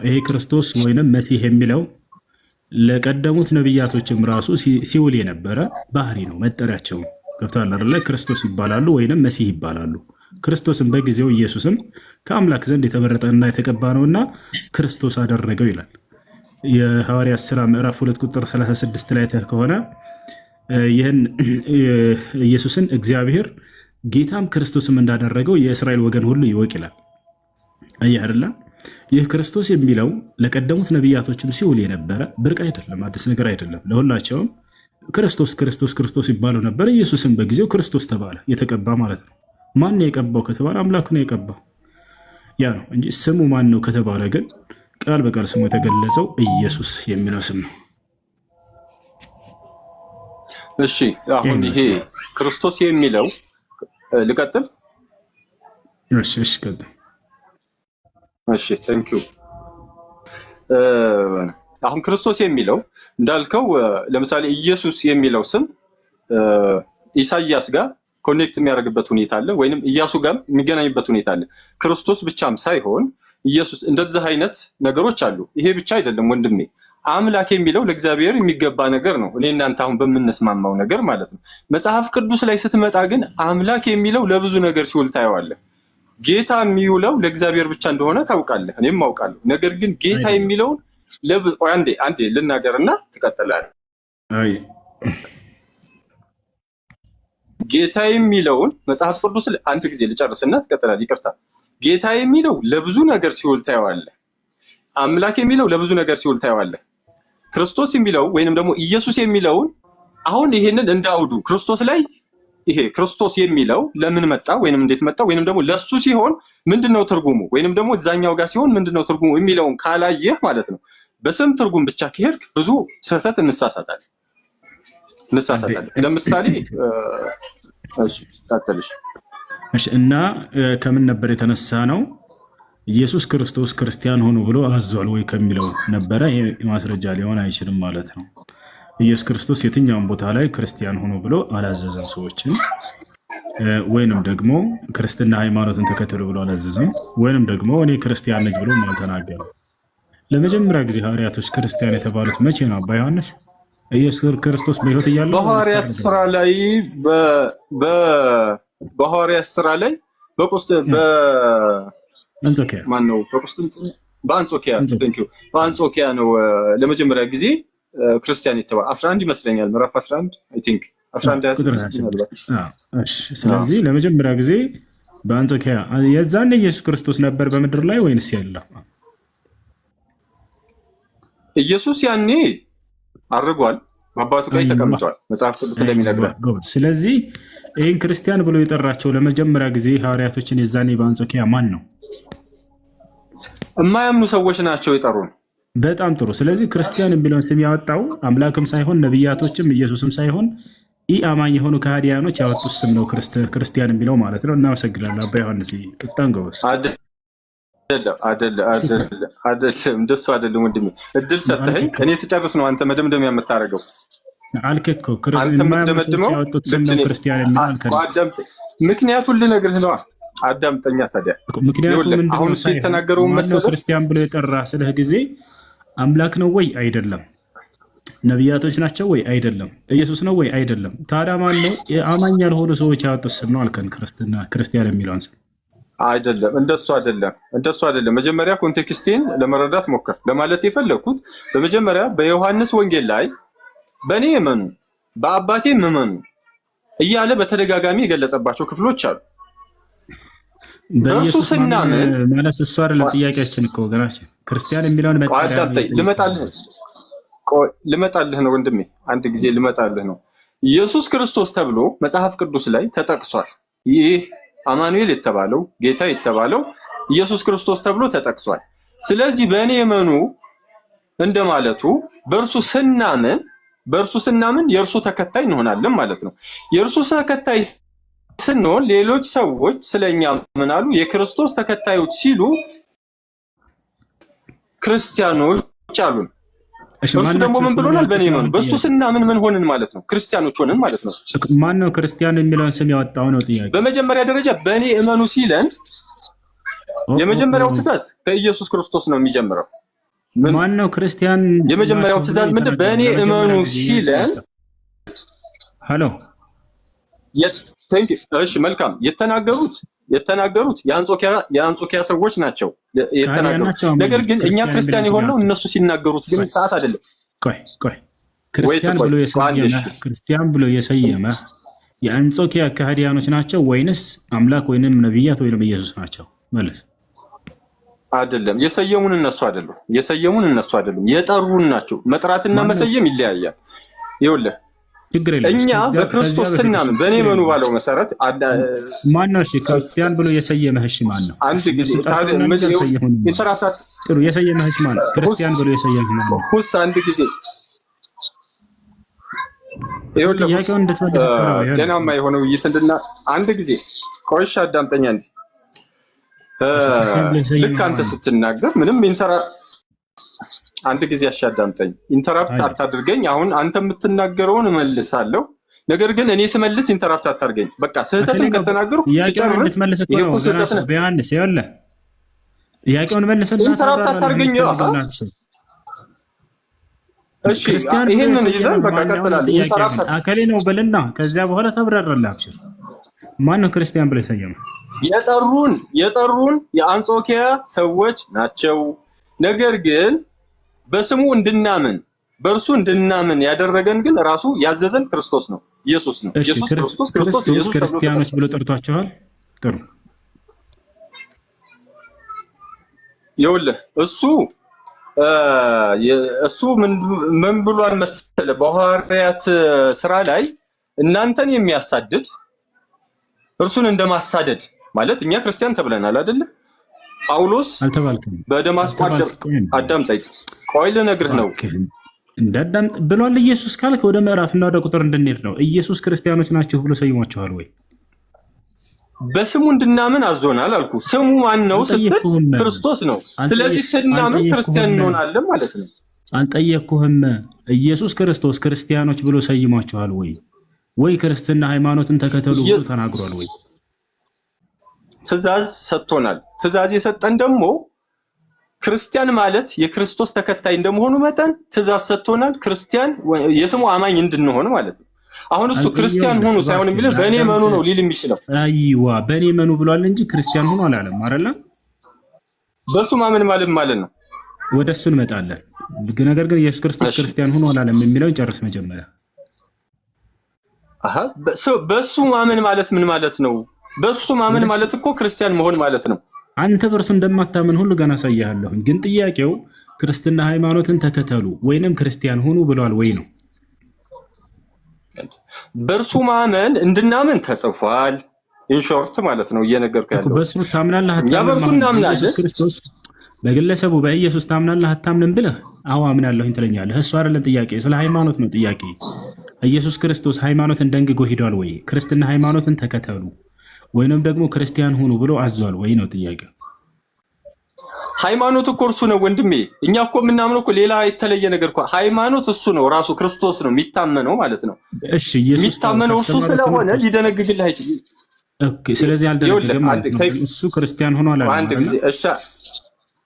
ይሄ ክርስቶስ ወይንም መሲህ የሚለው ለቀደሙት ነቢያቶችም ራሱ ሲውል የነበረ ባህሪ ነው፣ መጠሪያቸው። ገብቶሃል አይደለ? ክርስቶስ ይባላሉ ወይንም መሲህ ይባላሉ። ክርስቶስም በጊዜው ኢየሱስም ከአምላክ ዘንድ የተመረጠና የተቀባ ነውና ክርስቶስ አደረገው ይላል። የሐዋርያት ሥራ ምዕራፍ 2 ቁጥር 36 ላይ ከሆነ ይህን ኢየሱስን እግዚአብሔር ጌታም ክርስቶስም እንዳደረገው የእስራኤል ወገን ሁሉ ይወቅ ይላል። አየህ አይደለ? ይህ ክርስቶስ የሚለው ለቀደሙት ነቢያቶችም ሲውል የነበረ ብርቅ አይደለም፣ አዲስ ነገር አይደለም። ለሁላቸውም ክርስቶስ ክርስቶስ ክርስቶስ ይባለው ነበር። ኢየሱስም በጊዜው ክርስቶስ ተባለ፣ የተቀባ ማለት ነው። ማን ነው የቀባው ከተባለ አምላክ ነው የቀባው። ያ ነው እንጂ ስሙ ማን ነው ከተባለ ግን ቃል በቃል ስሙ የተገለጸው ኢየሱስ የሚለው ስም ነው። እሺ አሁን ይሄ ክርስቶስ የሚለው ልቀጥል? እሺ ቀጥል። እሺ ቴንክ ዩ። አሁን ክርስቶስ የሚለው እንዳልከው ለምሳሌ ኢየሱስ የሚለው ስም ኢሳይያስ ጋር ኮኔክት የሚያደርግበት ሁኔታ አለ፣ ወይንም ኢያሱ ጋር የሚገናኝበት ሁኔታ አለ። ክርስቶስ ብቻም ሳይሆን ኢየሱስ፣ እንደዚህ አይነት ነገሮች አሉ። ይሄ ብቻ አይደለም ወንድሜ። አምላክ የሚለው ለእግዚአብሔር የሚገባ ነገር ነው፣ እኔ እናንተ አሁን በምንስማማው ነገር ማለት ነው። መጽሐፍ ቅዱስ ላይ ስትመጣ ግን አምላክ የሚለው ለብዙ ነገር ሲውል ታየዋለህ። ጌታ የሚውለው ለእግዚአብሔር ብቻ እንደሆነ ታውቃለህ፣ እኔም አውቃለሁ። ነገር ግን ጌታ የሚለውን አንዴ ልናገርና ትቀጥላለህ። ጌታ የሚለውን መጽሐፍ ቅዱስ አንድ ጊዜ ልጨርስና ትቀጥላለህ። ይቅርታ። ጌታ የሚለው ለብዙ ነገር ሲውል ታየዋለህ። አምላክ የሚለው ለብዙ ነገር ሲውል ታየዋለህ። ክርስቶስ የሚለው ወይንም ደግሞ ኢየሱስ የሚለውን አሁን ይሄንን እንዳውዱ ክርስቶስ ላይ ይሄ ክርስቶስ የሚለው ለምን መጣ ወይንም እንዴት መጣ ወይንም ደግሞ ለሱ ሲሆን ምንድነው ትርጉሙ ወይንም ደግሞ እዛኛው ጋር ሲሆን ምንድነው ትርጉሙ የሚለውን ካላየህ ማለት ነው በስም ትርጉም ብቻ ከሄድክ ብዙ ስህተት እንሳሳታለን። ለምሳሌ እሺ ታተልሽ እና ከምን ነበር የተነሳ ነው ኢየሱስ ክርስቶስ ክርስቲያን ሆኖ ብሎ አዟል ወይ ከሚለው ነበረ። ይሄ ማስረጃ ሊሆን አይችልም ማለት ነው። ኢየሱስ ክርስቶስ የትኛውን ቦታ ላይ ክርስቲያን ሆኖ ብሎ አላዘዘም ሰዎችን፣ ወይንም ደግሞ ክርስትና ሃይማኖትን ተከተሉ ብሎ አላዘዘም፣ ወይንም ደግሞ እኔ ክርስቲያን ነኝ ብሎ አልተናገረም። ለመጀመሪያ ጊዜ ሐዋርያቶች ክርስቲያን የተባሉት መቼ ነው አባ ዮሐንስ? ኢየሱስ ክርስቶስ በሕይወት እያለ በሐዋርያት ሥራ ላይ በሐዋርያት ሥራ ላይ በአንጾኪያ ነው ለመጀመሪያ ጊዜ ክርስቲያን የተባለ 11 ይመስለኛል፣ ምዕራፍ 11 አይ ቲንክ 11 ስለዚህ ለመጀመሪያ ጊዜ በአንጾኪያ የዛኔ ኢየሱስ ክርስቶስ ነበር በምድር ላይ ወይንስ የለም? ኢየሱስ ያኔ አርጓል፣ በአባቱ ጋር ተቀምጧል፣ መጽሐፍ ቅዱስ እንደሚነግረን። ስለዚህ ይህን ክርስቲያን ብሎ የጠራቸው ለመጀመሪያ ጊዜ ሐዋርያቶችን የዛኔ በአንጾኪያ ማን ነው? የማያምኑ ሰዎች ናቸው የጠሩን። በጣም ጥሩ። ስለዚህ ክርስቲያን የሚለውን ስም ያወጣው አምላክም ሳይሆን ነቢያቶችም ኢየሱስም ሳይሆን ኢአማኝ የሆኑ ከሃዲያኖች ያወጡት ስም ነው ክርስቲያን የሚለው ማለት ነው። እናመሰግናለን አባ ዮሐንስ። ቅጣን ጎበዝ። አይደለም እንደሱ አይደለም ወንድሜ። እድል ሰጠኸኝ፣ እኔ ስጨርስ ነው አንተ መደምደም የምታደርገው። አልክ እኮ ክርስቲያን የሚለው ምክንያቱን ልነግርህ ነዋ። አዳምጠኛ ታዲያ። ምክንያቱም አሁን እሱ የተናገረው መሰለህ ክርስቲያን ብሎ የጠራ ስለህ ጊዜ አምላክ ነው ወይ አይደለም? ነቢያቶች ናቸው ወይ አይደለም? ኢየሱስ ነው ወይ አይደለም? ታዲያ ማን ነው? አማኝ ያልሆኑ ሰዎች ያወጡት ስም ነው አልከን። ክርስቲያን የሚለውን ስም አይደለም። እንደሱ አይደለም። መጀመሪያ ኮንቴክስቴን ለመረዳት ሞከር። ለማለት የፈለኩት በመጀመሪያ በዮሐንስ ወንጌል ላይ በእኔ እመኑ በአባቴም እመኑ እያለ በተደጋጋሚ የገለጸባቸው ክፍሎች አሉ። በእርሱ ስናምን ማለት እሱ አይደለም ጥያቄያችን እኮ ወገናችን። ክርስቲያን የሚለውን ልመጣልህ ነው ወንድሜ፣ አንድ ጊዜ ልመጣልህ ነው። ኢየሱስ ክርስቶስ ተብሎ መጽሐፍ ቅዱስ ላይ ተጠቅሷል። ይህ አማኑኤል የተባለው ጌታ የተባለው ኢየሱስ ክርስቶስ ተብሎ ተጠቅሷል። ስለዚህ በእኔ እመኑ እንደማለቱ በእርሱ ስናምን በእርሱ ስናምን የእርሱ ተከታይ እንሆናለን ማለት ነው። የእርሱ ተከታይ ስንሆን ሌሎች ሰዎች ስለኛ ምን አሉ? የክርስቶስ ተከታዮች ሲሉ ክርስቲያኖች አሉን። እርሱ ደግሞ ምን ብሎናል? በእኔ እመኑ። በእሱ ስናምን ምን ሆንን ማለት ነው? ክርስቲያኖች ሆንን ማለት ነው። ማን ነው ክርስቲያን የሚለውን ስም ያወጣው ነው ጥያቄ። በመጀመሪያ ደረጃ በእኔ እመኑ ሲለን የመጀመሪያው ትእዛዝ ከኢየሱስ ክርስቶስ ነው የሚጀምረው። ማን ነው ክርስቲያን? የመጀመሪያው ትእዛዝ ምንድን? በእኔ እመኑ ሲለን ሃሎ እሺ መልካም። የተናገሩት የአንጾኪያ ሰዎች ናቸው የተናገሩት። ነገር ግን እኛ ክርስቲያን የሆነው እነሱ ሲናገሩት ግን ሰዓት አይደለም። ቆይ ክርስቲያን ብሎ የሰየመ የአንጾኪያ ከሃዲያኖች ናቸው ወይንስ አምላክ ወይንም ነብያት ወይንም ኢየሱስ ናቸው? ማለት አይደለም። የሰየሙን እነሱ አይደሉም። የጠሩን ናቸው። መጥራትና መሰየም ይለያያል። ይኸውልህ እኛ በክርስቶስ ስናምን በእኔ እመኑ ባለው መሰረት ማን ነው? እሺ ክርስቲያን ብሎ የሰየመህ እሺ ማን ነው? አንድ ጊዜ ኢንተራክት ጥሩ የሰየመህ እሺ ማን ነው? ክርስቲያን ብሎ የሰየመህ ማን ነው? ሁስ አንድ ጊዜ ይኸውልህ ጤናማ የሆነ ውይይት አንድ ጊዜ ቆይሽ አዳምጠኛ እንዴ። ልክ አንተ ስትናገር ምንም አንድ ጊዜ አሻዳምጠኝ፣ ኢንተራፕት አታድርገኝ። አሁን አንተ የምትናገረውን እመልሳለሁ፣ ነገር ግን እኔ ስመልስ ኢንተራፕት አታድርገኝ። በቃ ስህተትን ከተናገርኩ ሲጨርስ ይሄው ስህተት ነው። ቢያንስ ይኸውልህ ጥያቄውን መልስና ኢንተራፕት አታድርገኝ። እሺ ይሄንን ይዘን በቃ ቀጥላለን። ኢንተራፕት አከሌ ነው በልና ከዚያ በኋላ ታብራራለህ። አብሽር ማን ነው ክርስቲያን ብሎ የሰየመው? የጠሩን የአንጾኪያ ሰዎች ናቸው። ነገር ግን በስሙ እንድናምን በእርሱ እንድናምን ያደረገን ግን ራሱ ያዘዘን ክርስቶስ ነው፣ ኢየሱስ ነው። ኢየሱስ ክርስቶስ ኢየሱስ ክርስቲያኖች ብሎ ጠርቷቸዋል። ጥሩ ይኸውልህ እሱ ምን ብሏል መሰለህ? በሐዋርያት ስራ ላይ እናንተን የሚያሳድድ እርሱን እንደማሳደድ ማለት እኛ ክርስቲያን ተብለናል አይደለ? ጳውሎስ በደማስቆ አዳምጠኝ፣ ቆይ ልነግርህ ነው። እንዳዳምጥ ብሏል ኢየሱስ ካልክ ወደ ምዕራፍና ወደ ቁጥር እንድንሄድ ነው። ኢየሱስ ክርስቲያኖች ናቸው ብሎ ሰይሟቸዋል ወይ? በስሙ እንድናምን አዞናል አልኩ። ስሙ ማን ነው ስትል ክርስቶስ ነው። ስለዚህ ስናምን ክርስቲያን እንሆናለን ማለት ነው። አንጠየቅኩህም። ኢየሱስ ክርስቶስ ክርስቲያኖች ብሎ ሰይሟቸዋል ወይ ክርስትና ሃይማኖትን ተከተሉ ብሎ ተናግሯል ወይ? ትእዛዝ ሰጥቶናል። ትእዛዝ የሰጠን ደግሞ ክርስቲያን ማለት የክርስቶስ ተከታይ እንደመሆኑ መጠን ትእዛዝ ሰጥቶናል። ክርስቲያን የስሙ አማኝ እንድንሆን ማለት ነው። አሁን እሱ ክርስቲያን ሆኑ ሳይሆን የሚለው በእኔ መኑ ነው ሊል የሚችለው። አይዋ በእኔ መኑ ብሏል እንጂ ክርስቲያን ሆኖ አላለም አይደለ? በሱ ማመን ማለት ነው። ወደሱ እንመጣለን። ነገር ግን ኢየሱስ ክርስቶስ ክርስቲያን ሆኖ አላለም የሚለውን ጨርስ መጀመሪያ። በሱ ማመን ማለት ምን ማለት ነው? በሱ ማመን ማለት እኮ ክርስቲያን መሆን ማለት ነው። አንተ በእርሱ እንደማታመን ሁሉ ገና አሳያለሁ። ግን ጥያቄው ክርስትና ሃይማኖትን ተከተሉ ወይንም ክርስቲያን ሆኑ ብሏል ወይ ነው? በእርሱ ማመን እንድናመን ተጽፏል። ኢንሾርት ማለት ነው እየነገርኩ ያለው። በእርሱ ታምናለህ በእርሱ እናምናለን። ኢየሱስ ክርስቶስ በግለሰቡ በኢየሱስ ታምናለህ አታምንም ብለህ አዎ አምናለሁ ትለኛለህ። እሱ አይደለም ጥያቄ፣ ስለ ሃይማኖት ነው ጥያቄ። ኢየሱስ ክርስቶስ ሃይማኖትን ደንግጎ ሄዷል ወይ? ክርስትና ሃይማኖትን ተከተሉ ወይንም ደግሞ ክርስቲያን ሆኑ ብሎ አዟል ወይ ነው ጥያቄ። ሃይማኖት እኮ እርሱ ነው ወንድሜ። እኛ እኮ የምናምነው እኮ ሌላ የተለየ ነገር እኮ ሃይማኖት እሱ ነው፣ ራሱ ክርስቶስ ነው የሚታመነው ማለት ነው። እሺ ኢየሱስ የሚታመነው እሱ ስለሆነ ሊደነግግልህ አይችልም። ኦኬ ስለዚህ አልደነገገም። እሱ ክርስቲያን ሆኖ አላለም።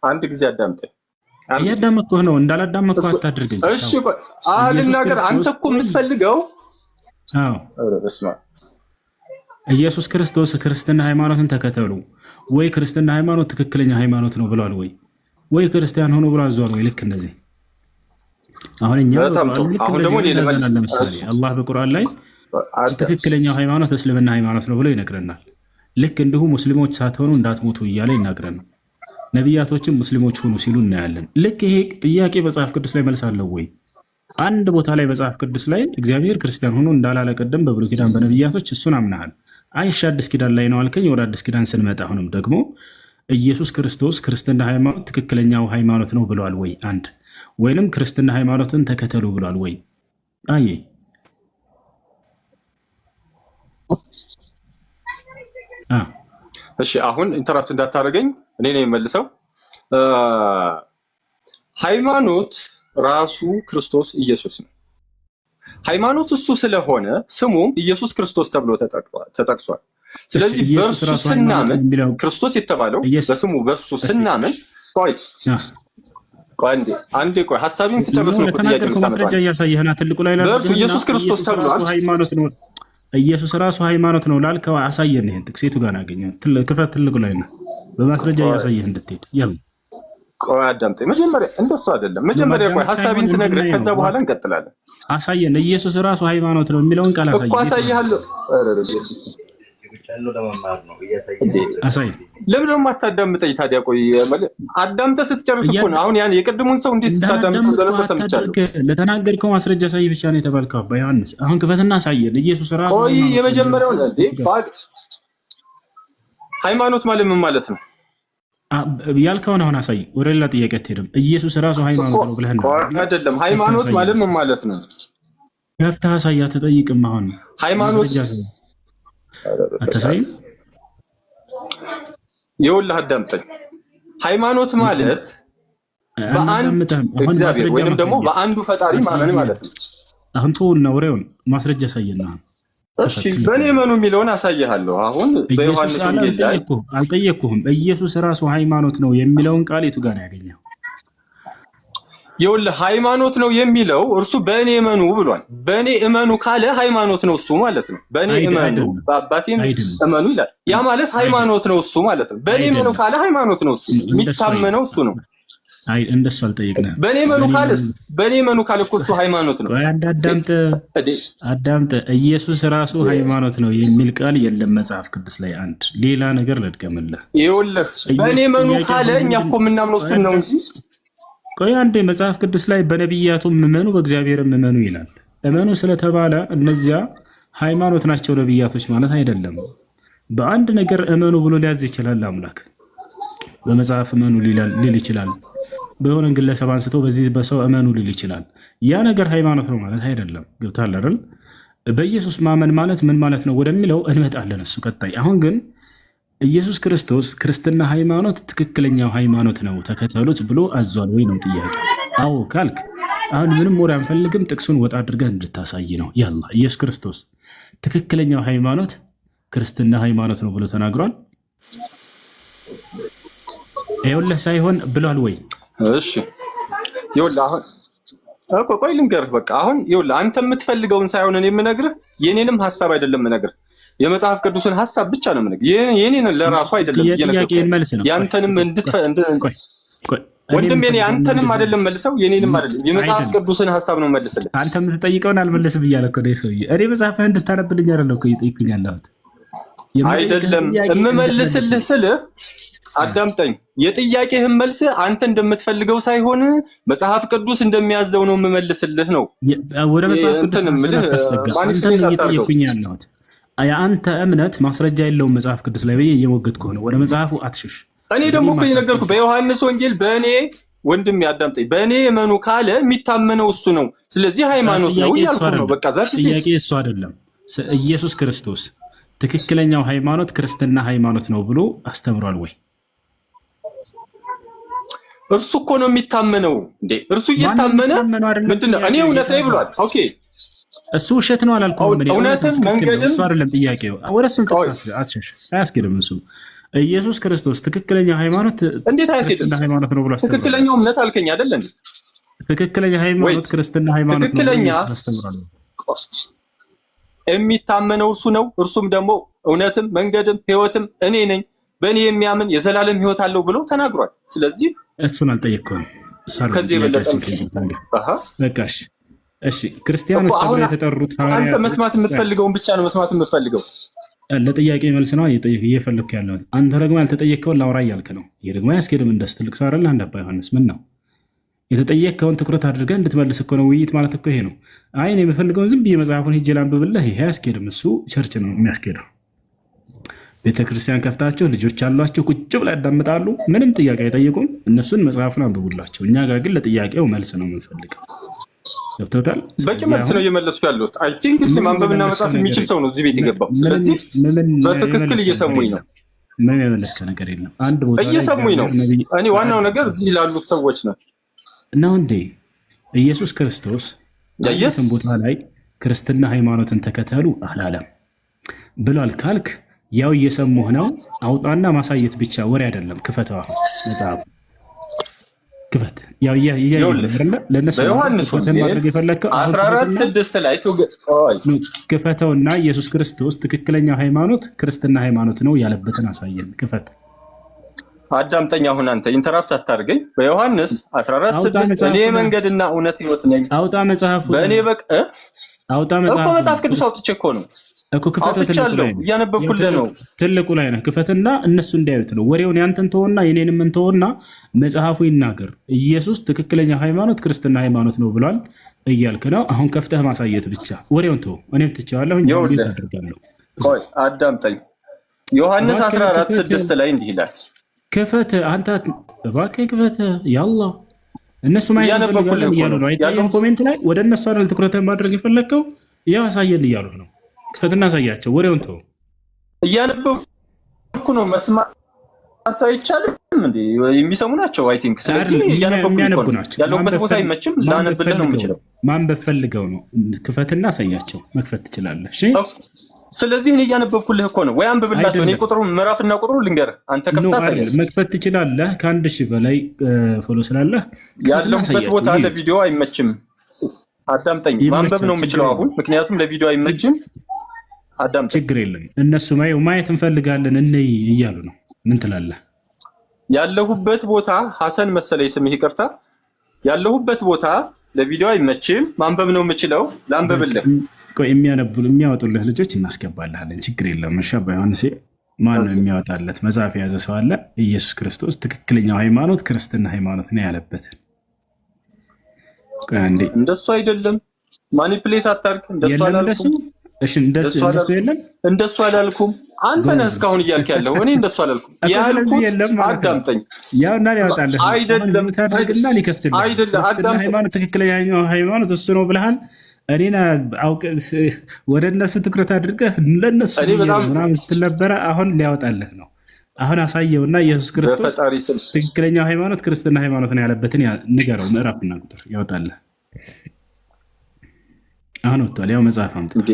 አንድ ጊዜ አዳምጠኝ። እያዳመጥኩህ ነው፣ እንዳላዳመጥኩህ አታድርገኝ። እሺ አልናገር። አንተ እኮ የምትፈልገው ኢየሱስ ክርስቶስ ክርስትና ሃይማኖትን ተከተሉ ወይ ክርስትና ሃይማኖት ትክክለኛ ሃይማኖት ነው ብሏል ወይ ክርስቲያን ሆኖ ብሎ አዟል ወይ? ልክ እንደዚህ አሁን እኛ አሁን ደግሞ ለምሳሌ አላህ በቁርአን ላይ ትክክለኛው ሃይማኖት እስልምና ሃይማኖት ነው ብሎ ይነግረናል። ልክ እንዲሁ ሙስሊሞች ሳትሆኑ እንዳትሞቱ እያለ ይናገረናል። ነቢያቶችም ሙስሊሞች ሆኑ ሲሉ እናያለን። ልክ ይሄ ጥያቄ መጽሐፍ ቅዱስ ላይ መልስ አለው ወይ? አንድ ቦታ ላይ መጽሐፍ ቅዱስ ላይ እግዚአብሔር ክርስቲያን ሆኖ እንዳላለ ቀደም በብሉይ ኪዳን በነቢያቶች እሱን አምናሃል። አይሻ አዲስ ኪዳን ላይ ነው አልከኝ። ወደ አዲስ ኪዳን ስንመጣ አሁንም ደግሞ ኢየሱስ ክርስቶስ ክርስትና ሃይማኖት ትክክለኛው ሃይማኖት ነው ብሏል ወይ? አንድ ወይንም ክርስትና ሃይማኖትን ተከተሉ ብሏል ወይ? አይ እሺ አሁን ኢንተራፕት እንዳታደርገኝ እኔ ነኝ የምመልሰው። ሃይማኖት ራሱ ክርስቶስ ኢየሱስ ነው። ሃይማኖት እሱ ስለሆነ ስሙም ኢየሱስ ክርስቶስ ተብሎ ተጠቅሷል። ስለዚህ በእርሱ ስናምን ክርስቶስ የተባለው በስሙ በእርሱ ስናምን አንዴ ቆይ ሐሳቤን ስጨርስ ነው ጥያቄ ማስረጃ እያሳየህና ትልቁ ላይ በእርሱ ኢየሱስ ክርስቶስ ተብሏል። ሃይማኖት ነው ኢየሱስ ራሱ ሃይማኖት ነው ላልከው አሳየን። ይሄን ጥቅስ የቱ ጋር አገኘው? ክፈት ትልቁ ላይ ነው በማስረጃ እያሳየህ እንድትሄድ ያው ቆይ አዳምጠኝ። መጀመሪያ እንደሱ አይደለም። መጀመሪያ ቆይ ሐሳቤን ስነግርህ ከዛ በኋላ እንቀጥላለን። አሳየን። ኢየሱስ ራሱ ሃይማኖት ነው የሚለውን ቃል አሳየን እኮ አሳይሃለሁ። አሳይ ለምን ደግሞ አታዳምጠኝ ታዲያ? ቆይ አዳምጠህ ስትጨርስ እኮ ነው። አሁን ያን የቅድሙን ሰው እንዴት ስታዳምጥ እንደነበር ሰምቻለሁ። ለተናገርከው ማስረጃ ሳይ ብቻ ነው የተባልከው አባ ዮሐንስ። አሁን ክፈትና አሳየን። ኢየሱስ ራሱ ቆይ የመጀመሪያው እንዴ ሃይማኖት ማለት ምን ማለት ነው ያልከውን አሁን አሳይ። ወደ ሌላ ጥያቄ አትሄድም። ኢየሱስ ራሱ ሃይማኖት ነው ብለህ ነው አይደለም? ሃይማኖት ማለት ምን ማለት ነው? ከፍተህ አሳይ። አትጠይቅም። አሁን ሃይማኖት አታሳይ። ይኸውልህ አዳምጠኝ። ሃይማኖት ማለት በአንድ እግዚአብሔር ወይንም ደግሞ በአንዱ ፈጣሪ ማመን ማለት ነው። አሁን ተውና ወሬውን ማስረጃ አሳየና። እሺ በእኔ እመኑ የሚለውን አሳይሃለሁ። አሁን በዮሐንስ ወንጌል ላይ አልጠየቅኩህም። ኢየሱስ ራሱ ሃይማኖት ነው የሚለውን ቃል የቱ ጋር ያገኘው? ይኸውልህ ሃይማኖት ነው የሚለው እርሱ በእኔ እመኑ ብሏል። በእኔ እመኑ ካለ ሃይማኖት ነው እሱ ማለት ነው። በእኔ እመኑ በአባቴም እመኑ ይላል። ያ ማለት ሃይማኖት ነው እሱ ማለት ነው። በእኔ እመኑ ካለ ሃይማኖት ነው እሱ፣ የሚታመነው እሱ ነው። አይ እንደሱ አልጠየቅንም። በእኔ እመኑ ካልስ በእኔ እመኑ ካለ እኮ እሱ ሃይማኖት ነው። አዳምጥ። ኢየሱስ ራሱ ሃይማኖት ነው የሚል ቃል የለም መጽሐፍ ቅዱስ ላይ። አንድ ሌላ ነገር ልድገምልህ። ይኸውልህ በእኔ እመኑ ካለ እኛ እኮ የምናምነው እሱን ነው እንጂ ቆይ አንዴ መጽሐፍ ቅዱስ ላይ በነቢያቱም እመኑ በእግዚአብሔርም እመኑ ይላል። እመኑ ስለተባለ እነዚያ ሃይማኖት ናቸው ነቢያቶች ማለት አይደለም። በአንድ ነገር እመኑ ብሎ ሊያዝ ይችላል አምላክ። በመጽሐፍ እመኑ ሊል ይችላል። በሆነ ግለሰብ አንስቶ በዚህ በሰው እመኑ ሊል ይችላል። ያ ነገር ሃይማኖት ነው ማለት አይደለም። ገብቶሃል አይደል? በኢየሱስ ማመን ማለት ምን ማለት ነው ወደሚለው እንመጣለን። እሱ ቀጣይ። አሁን ግን ኢየሱስ ክርስቶስ ክርስትና ሃይማኖት ትክክለኛው ሃይማኖት ነው ተከተሉት ብሎ አዟል ወይ ነው ጥያቄ። አዎ ካልክ አሁን ምንም ወሬ አንፈልግም። ጥቅሱን ወጣ አድርገህ እንድታሳይ ነው። ያላ ኢየሱስ ክርስቶስ ትክክለኛው ሃይማኖት ክርስትና ሃይማኖት ነው ብሎ ተናግሯል። ይኸውልህ ሳይሆን ብሏል ወይ? እሺ ይኸውልህ አሁን ቆይ ልንገርህ። በቃ አሁን ይኸውልህ አንተ የምትፈልገውን ሳይሆን እኔ የምነግርህ የኔንም ሐሳብ አይደለም የምነግርህ የመጽሐፍ ቅዱስን ሐሳብ ብቻ ነው የምነግርህ። የኔን ለራሱ አይደለም እየነገርኩህ ያንተንም ወንድም የኔ አንተንም አይደለም መልሰው የኔንም አይደለም የመጽሐፍ ቅዱስን ሐሳብ ነው መልስልህ። አንተ የምትጠይቀውን አልመልስም እያለህ እኮ ነው ሰውዬ። እኔ መጽሐፍህን እንድታነብልኝ አይደለም እኮ እየጠየኩኝ ያለሁት አይደለም የምመልስልህ ስልህ አዳምጠኝ። የጥያቄህን መልስ አንተ እንደምትፈልገው ሳይሆን መጽሐፍ ቅዱስ እንደሚያዘው ነው የምመልስልህ ነው። ወደ መጽሐፍ ቅዱስ እየጠየኩኝ ያለሁት የአንተ እምነት ማስረጃ የለውም መጽሐፍ ቅዱስ ላይ ብዬ እየሞገትኩህ ነው። ወደ መጽሐፉ አትሽሽ። እኔ ደግሞ እኮ የነገርኩህ በዮሐንስ ወንጌል በእኔ ወንድም ያዳምጠኝ በእኔ እመኑ ካለ የሚታመነው እሱ ነው። ስለዚህ ሃይማኖት ነው እያልኩህ ነው። በቃ ዛሬ ጥያቄ እሱ አይደለም። ኢየሱስ ክርስቶስ ትክክለኛው ሃይማኖት ክርስትና ሃይማኖት ነው ብሎ አስተምሯል ወይ? እርሱ እኮ ነው የሚታመነው እንዴ? እርሱ እየታመነ ምንድነው? እኔ እውነት ነኝ ብሏል። ኦኬ እሱ ውሸት ነው አላልኩም። እውነትም መንገድም እሱ አይደለም ጥያቄው። ወደሱን አትሸሽ፣ አያስኬድም። እሱ ኢየሱስ ክርስቶስ ትክክለኛ ሃይማኖት እንዴት አያስኬድም? ሃይማኖት ነው ብሎ አስተምሯል። ትክክለኛው እምነት አልከኝ አይደል እንዴ? ትክክለኛ ሃይማኖት ክርስትና ሃይማኖት ነው ትክክለኛ አስተምሯል። የሚታመነው እርሱ ነው። እርሱም ደግሞ እውነትም መንገድም ሕይወትም እኔ ነኝ፣ በእኔ የሚያምን የዘላለም ሕይወት አለው ብሎ ተናግሯል። ስለዚህ እሱን አልጠየቅኩም። ከዚህ የበለጠ በቃሽ። እሺ ክርስቲያኖች ተብለው የተጠሩት አንተ መስማት የምትፈልገውን ብቻ ነው መስማት የምትፈልገው። ለጥያቄ መልስ ነው እየፈለግኩ ያለሁት። አንተ ደግሞ ያልተጠየቅከውን ላውራ እያልክ ነው። ይሄ ደግሞ አያስኬድም። እንደስ ትልቅ ሰው አይደለህ አንድ አባ ዮሐንስ። ምን ነው የተጠየቅከውን ትኩረት አድርገህ እንድትመልስ እኮ ነው። ውይይት ማለት እኮ ይሄ ነው። አይ እኔ የምፈልገውን ዝም ብዬ መጽሐፉን ሂጅ ላንብብልህ፣ ይሄ አያስኬድም። እሱ ቸርች ነው የሚያስኬደው። ቤተክርስቲያን ከፍታቸው ልጆች አሏቸው ቁጭ ብላ ያዳምጣሉ። ምንም ጥያቄ አይጠይቁም። እነሱን መጽሐፉን አንብቡላቸው። እኛ ጋር ግን ለጥያቄው መልስ ነው የምንፈልገው። ገብቶታል። በቂ መልስ ነው እየመለስኩ ያለሁት። አይ ቲንክ እስቲ ማንበብና መጻፍ የሚችል ሰው ነው እዚህ ቤት የገባው። ስለዚህ በትክክል እየሰሙኝ ነው። ምን የመለስከው ነገር የለም። አንድ ቦታ እየሰሙኝ ነው። እኔ ዋናው ነገር እዚህ ላሉት ሰዎች ነው እንዴ ኢየሱስ ክርስቶስ ያየሰን ቦታ ላይ ክርስትና ሃይማኖትን ተከተሉ አላለም ብሏል ካልክ ያው እየሰሙህ ነው። አውጣና ማሳየት ብቻ ወሬ አይደለም። ክፈተው አሁን መጽሐፍ ክፈት። ያው ለነሱ ዮሐንስ ማድረግ የፈለከው 14:6 ላይ ክፈተውና ኢየሱስ ክርስቶስ ትክክለኛ ሃይማኖት ክርስትና ሃይማኖት ነው ያለበትን አሳየን። ክፈት። አዳምጠኝ። አሁን አንተ ኢንተራፕት አታርገኝ። በዮሐንስ 14:6 እኔ መንገድና እውነት ህይወት ነኝ። አውጣ መጽሐፉ በእኔ አውጣ መጽሐፍ ቅዱስ አውጥቼ እኮ ነው እኮ ክፈተው። እያነበብኩልህ ነው። ትልቁ ላይ ነው። ክፈትና እነሱ እንዲያዩት ነው። ወሬውን ያንተን ተወና የኔንም እንተወና መጽሐፉ ይናገር። ኢየሱስ ትክክለኛ ሃይማኖት ክርስትና ሃይማኖት ነው ብሏል እያልክ ነው። አሁን ከፍተህ ማሳየት ብቻ። ወሬውን ተው። እኔም ትቻለሁ እንጂ እንዴት አድርጋለሁ? ቆይ አዳምጠኝ። ዮሐንስ 14:6 ላይ እንዲህ ይላል። ክፈት አንተ እባክህ ክፈት። ያላ እነሱ ማየት ይፈልጋሉ እያሉ ነው። አይታየም? ኮሜንት ላይ ወደ እነሱ አይደል ትኩረት ማድረግ የፈለከው? ያው አሳየን እያሉ ነው። ክፈትና አሳያቸው። ወሬውን ተው። እያነበብኩ ነው። መስማት አይቻልም እንዴ? የሚሰሙ ናቸው አይ ቲንክ። ስለዚህ እያነበብኩ ነው። ያለውበት ቦታ አይመችም። ላነብልህ ነው የምችለው። ማንበብ ፈልገው ነው። ክፈትና አሳያቸው። መክፈት ትችላለህ። እሺ ስለዚህ እኔ እያነበብኩልህ እኮ ነው። ወይ አንብብላቸው። እኔ ቁጥሩን ምዕራፍና ቁጥሩን ልንገርህ። አንተ ከፍታ ሳይሆን መክፈት ትችላለህ። ከ1000 በላይ ፎሎ ስላለህ ያለሁበት ቦታ ለቪዲዮ አይመችም። አዳምጠኝ። ማንበብ ነው የምችለው አሁን፣ ምክንያቱም ለቪዲዮ አይመችም። አዳምጠኝ። ችግር የለም። እነሱ ማየት እንፈልጋለን እንይ እያሉ ነው። ምን ትላለህ? ያለሁበት ቦታ ሐሰን መሰለኝ ስምህ፣ ይቅርታ። ያለሁበት ቦታ ለቪዲዮ አይመችም። ማንበብ ነው የምችለው። ላንብብልህ። የሚያወጡልህ ልጆች እናስገባልሃለን። ችግር የለም። እሺ አባ ዮሐንስ ማን ነው የሚያወጣለት? መጽሐፍ የያዘ ሰው አለ። ኢየሱስ ክርስቶስ ትክክለኛው ሃይማኖት ክርስትና ሃይማኖት ነው ያለበትን። እንደሱ አይደለም። ማኒፕሌት አታርግ። እንደሱ አላልኩም። እሺ እንደሱ የለም። እንደሱ አላልኩም። አንተ ነህ እስካሁን እያልክ ያለው። እኔ እንደሱ አላልኩም ያልኩት። አዳምጠኝ። ያውና ያወጣልህ አይደለም። ታድርግና ሊከፍትልህ አይደለም። አዳምጠኝ። ሃይማኖት ትክክለኛው ሃይማኖት እሱ ነው ብለሃል። እኔና አውቀ ወደ እነሱ ትኩረት አድርገህ ለነሱ ምናምን ስትል ነበረ። አሁን ሊያወጣልህ ነው። አሁን አሳየውና ኢየሱስ ክርስቶስ ትክክለኛው ሃይማኖት ክርስትና ሃይማኖት ነው ያለበትን ንገረው። ምዕራፍና ቁጥር ያወጣልህ። አሁን ወጥቷል። ያው መጽሐፍ አምጥቶ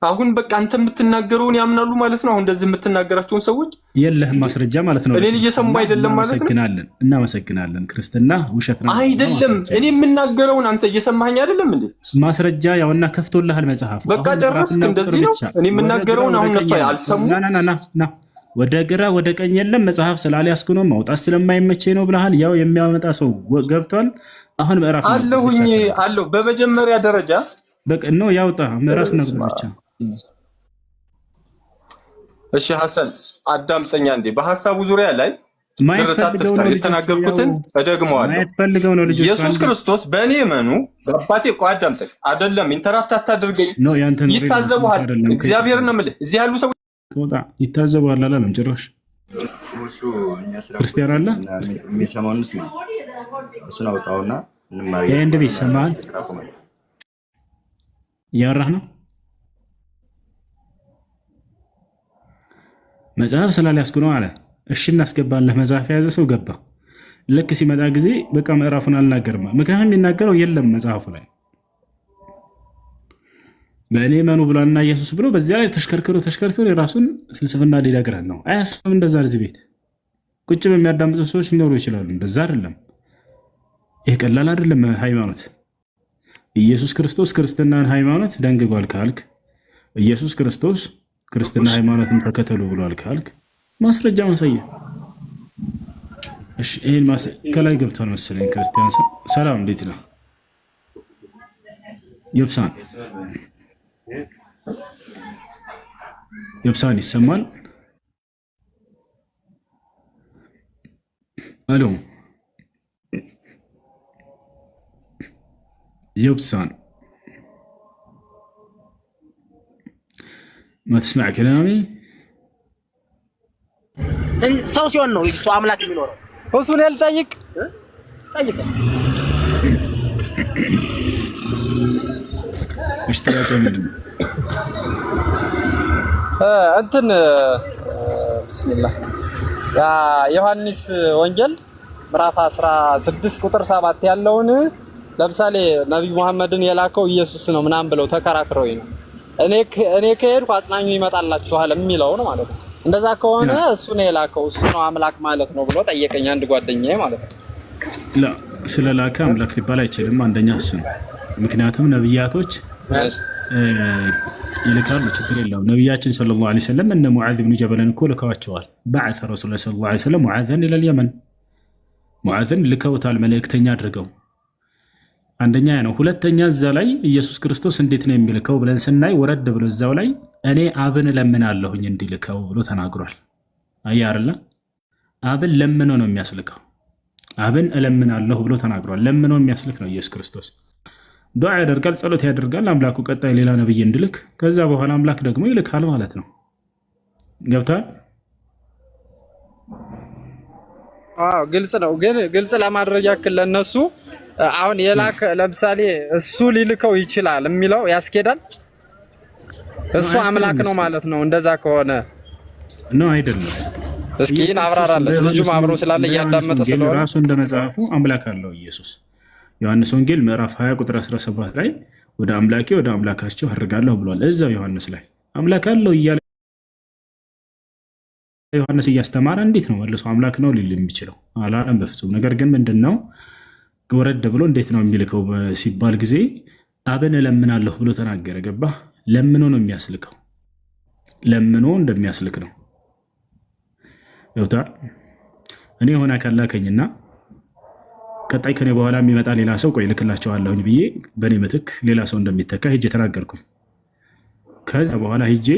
አሁን በቃ አንተ የምትናገረውን ያምናሉ ማለት ነው። አሁን እንደዚህ የምትናገራቸውን ሰዎች የለህም ማስረጃ ማለት ነው። እኔን እየሰሙ አይደለም ማለት ነው። እናመሰግናለን። ክርስትና ውሸት ነው አይደለም። እኔ የምናገረውን አንተ እየሰማኸኝ አይደለም እንዴ? ማስረጃ ያውና ከፍቶልሃል መጽሐፉ። በቃ ጨረስክ። እንደዚህ ነው እኔ የምናገረውን አሁን እነሱ አልሰሙም። ና ወደ ግራ ወደ ቀኝ የለም መጽሐፍ ስላልያዝኩ ነው ማውጣት ስለማይመቸኝ ነው ብለሃል። ያው የሚያመጣ ሰው ገብቷል። አሁን ምዕራፍ አለሁኝ አለው። በመጀመሪያ ደረጃ በቃ ነው ያውጣ ምዕራፍ ነው ብቻ። እሺ ሐሰን አዳምጠኛ እንዴ። በሐሳቡ ዙሪያ ላይ የተናገርኩትን እደግመዋለሁ። ኢየሱስ ክርስቶስ በእኔ እመኑ በአባቴ እኮ አዳምጠኝ። አይደለም ኢንተራፕት አታድርገኝ። ይታዘቡሃል። እግዚአብሔር ነው የምልህ። እዚህ ያሉ ሰዎች ይታዘቡሃል አላለም ጭራሽ። ክርስቲያን አለ የሚሰማውን ስማ። እሱን አውጣውና እንማር። እንደ ቢሰማል ያራህ ነው መጽሐፍ ስላልያዝኩ ነው አለ። እሺ እናስገባለህ። መጽሐፍ የያዘ ሰው ገባ። ልክ ሲመጣ ጊዜ በቃ ምዕራፉን አልናገርም። ምክንያቱም የሚናገረው የለም መጽሐፉ ላይ። በእኔ መኑ ብሏልና ኢየሱስ ብሎ በዚያ ላይ ተሽከርክሮ የራሱን ፍልስፍና ሊነግረን ነው። አያስብም። እንደዛ እዚህ ቤት ቁጭ በሚያዳምጡ ሰዎች ሊኖሩ ይችላሉ። እንደዛ አይደለም። ይህ ቀላል አይደለም። ሃይማኖት ኢየሱስ ክርስቶስ ክርስትናን ሃይማኖት ደንግጓል ካልክ፣ ኢየሱስ ክርስቶስ ክርስትና ሃይማኖትን ተከተሉ ብሏል ካልክ ማስረጃ ማሳየ። እሺ ይሄን ከላይ ገብቷል መሰለኝ። ክርስቲያን ሰላም እንዴት ነው? የብሳን ይሰማል? አሎ يبسان ما تسمع كلامي؟ ሰው ሲሆን ነው እሱ አምላክ የሚኖረው። እሱን ያልጠይቅ ጠይቀው። እሺ ጥያቄው ምንድን ነው? እንትን ቢስሚላህ ያ ዮሐንስ ወንጌል ምዕራፍ 16 ቁጥር 7 ያለውን ለምሳሌ ነብዩ መሐመድን የላከው ኢየሱስ ነው ምናምን ብለው ተከራክረው ነው እኔ ከሄድኩ አጽናኙ ይመጣላችኋል የሚለው ነው ማለት ነው። እንደዛ ከሆነ እሱ ነው የላከው እሱ ነው አምላክ ማለት ነው ብሎ ጠየቀኝ አንድ ጓደኛዬ ማለት ነው። ላ ስለላከ አምላክ ሊባል አይችልም። አንደኛ እሱ ነው። ምክንያቱም ነብያቶች ይልካሉ፣ ችግር የለውም። ነብያችን ሰለላሁ ዐለይሂ ወሰለም እነ ሙዓዝ ብን ጀበልን እኮ ልከዋቸዋል። በዐሰ ረሱሉላህ ሰለላሁ ዐለይሂ ወሰለም ሙዓዝን ኢለል የመን፣ ሙዓዝን ልከውታል መልእክተኛ አድርገው። አንደኛ ነው። ሁለተኛ እዛ ላይ ኢየሱስ ክርስቶስ እንዴት ነው የሚልከው ብለን ስናይ ወረድ ብሎ እዛው ላይ እኔ አብን እለምናለሁኝ እንዲልከው ብሎ ተናግሯል። አየህ አይደለ? አብን ለምኖ ነው የሚያስልከው። አብን እለምናለሁ ብሎ ተናግሯል። ለምኖ የሚያስልክ ነው ኢየሱስ ክርስቶስ። ዱዓ ያደርጋል፣ ጸሎት ያደርጋል አምላኩ ቀጣይ ሌላ ነብይ እንድልክ፣ ከዛ በኋላ አምላክ ደግሞ ይልካል ማለት ነው። ገብቷል? አዎ ግልጽ ነው። ግን ግልጽ ለማድረግ ያክል ለነሱ አሁን የላከ ለምሳሌ እሱ ሊልከው ይችላል የሚለው ያስኬዳል። እሱ አምላክ ነው ማለት ነው። እንደዛ ከሆነ ነው አይደለም? እስኪ አብራራለን። ልጁም አብሮ ስላለ እያዳመጠ ስለሆነ ራሱ እንደመጽሐፉ አምላክ አለው ኢየሱስ። ዮሐንስ ወንጌል ምዕራፍ 20 ቁጥር 17 ላይ ወደ አምላኬ ወደ አምላካቸው አድርጋለሁ ብሏል። እዛው ዮሐንስ ላይ አምላክ አለው እያለ ዮሐንስ እያስተማረ እንዴት ነው መልሶ አምላክ ነው ሊል የሚችለው? አላለም በፍጹም። ነገር ግን ምንድነው ወረድ ብሎ እንዴት ነው የሚልከው ሲባል ጊዜ አብን እለምናለሁ ብሎ ተናገረ። ገባ? ለምኖ ነው የሚያስልከው። ለምኖ እንደሚያስልክ ነው። ይውጣ እኔ ሆነ ካላከኝና ቀጣይ ከኔ በኋላ የሚመጣ ሌላ ሰው ቆይ ልክላቸዋለሁኝ ብዬ በእኔ ምትክ ሌላ ሰው እንደሚተካ ሄጄ ተናገርኩኝ። ከዛ በኋላ ሄጄ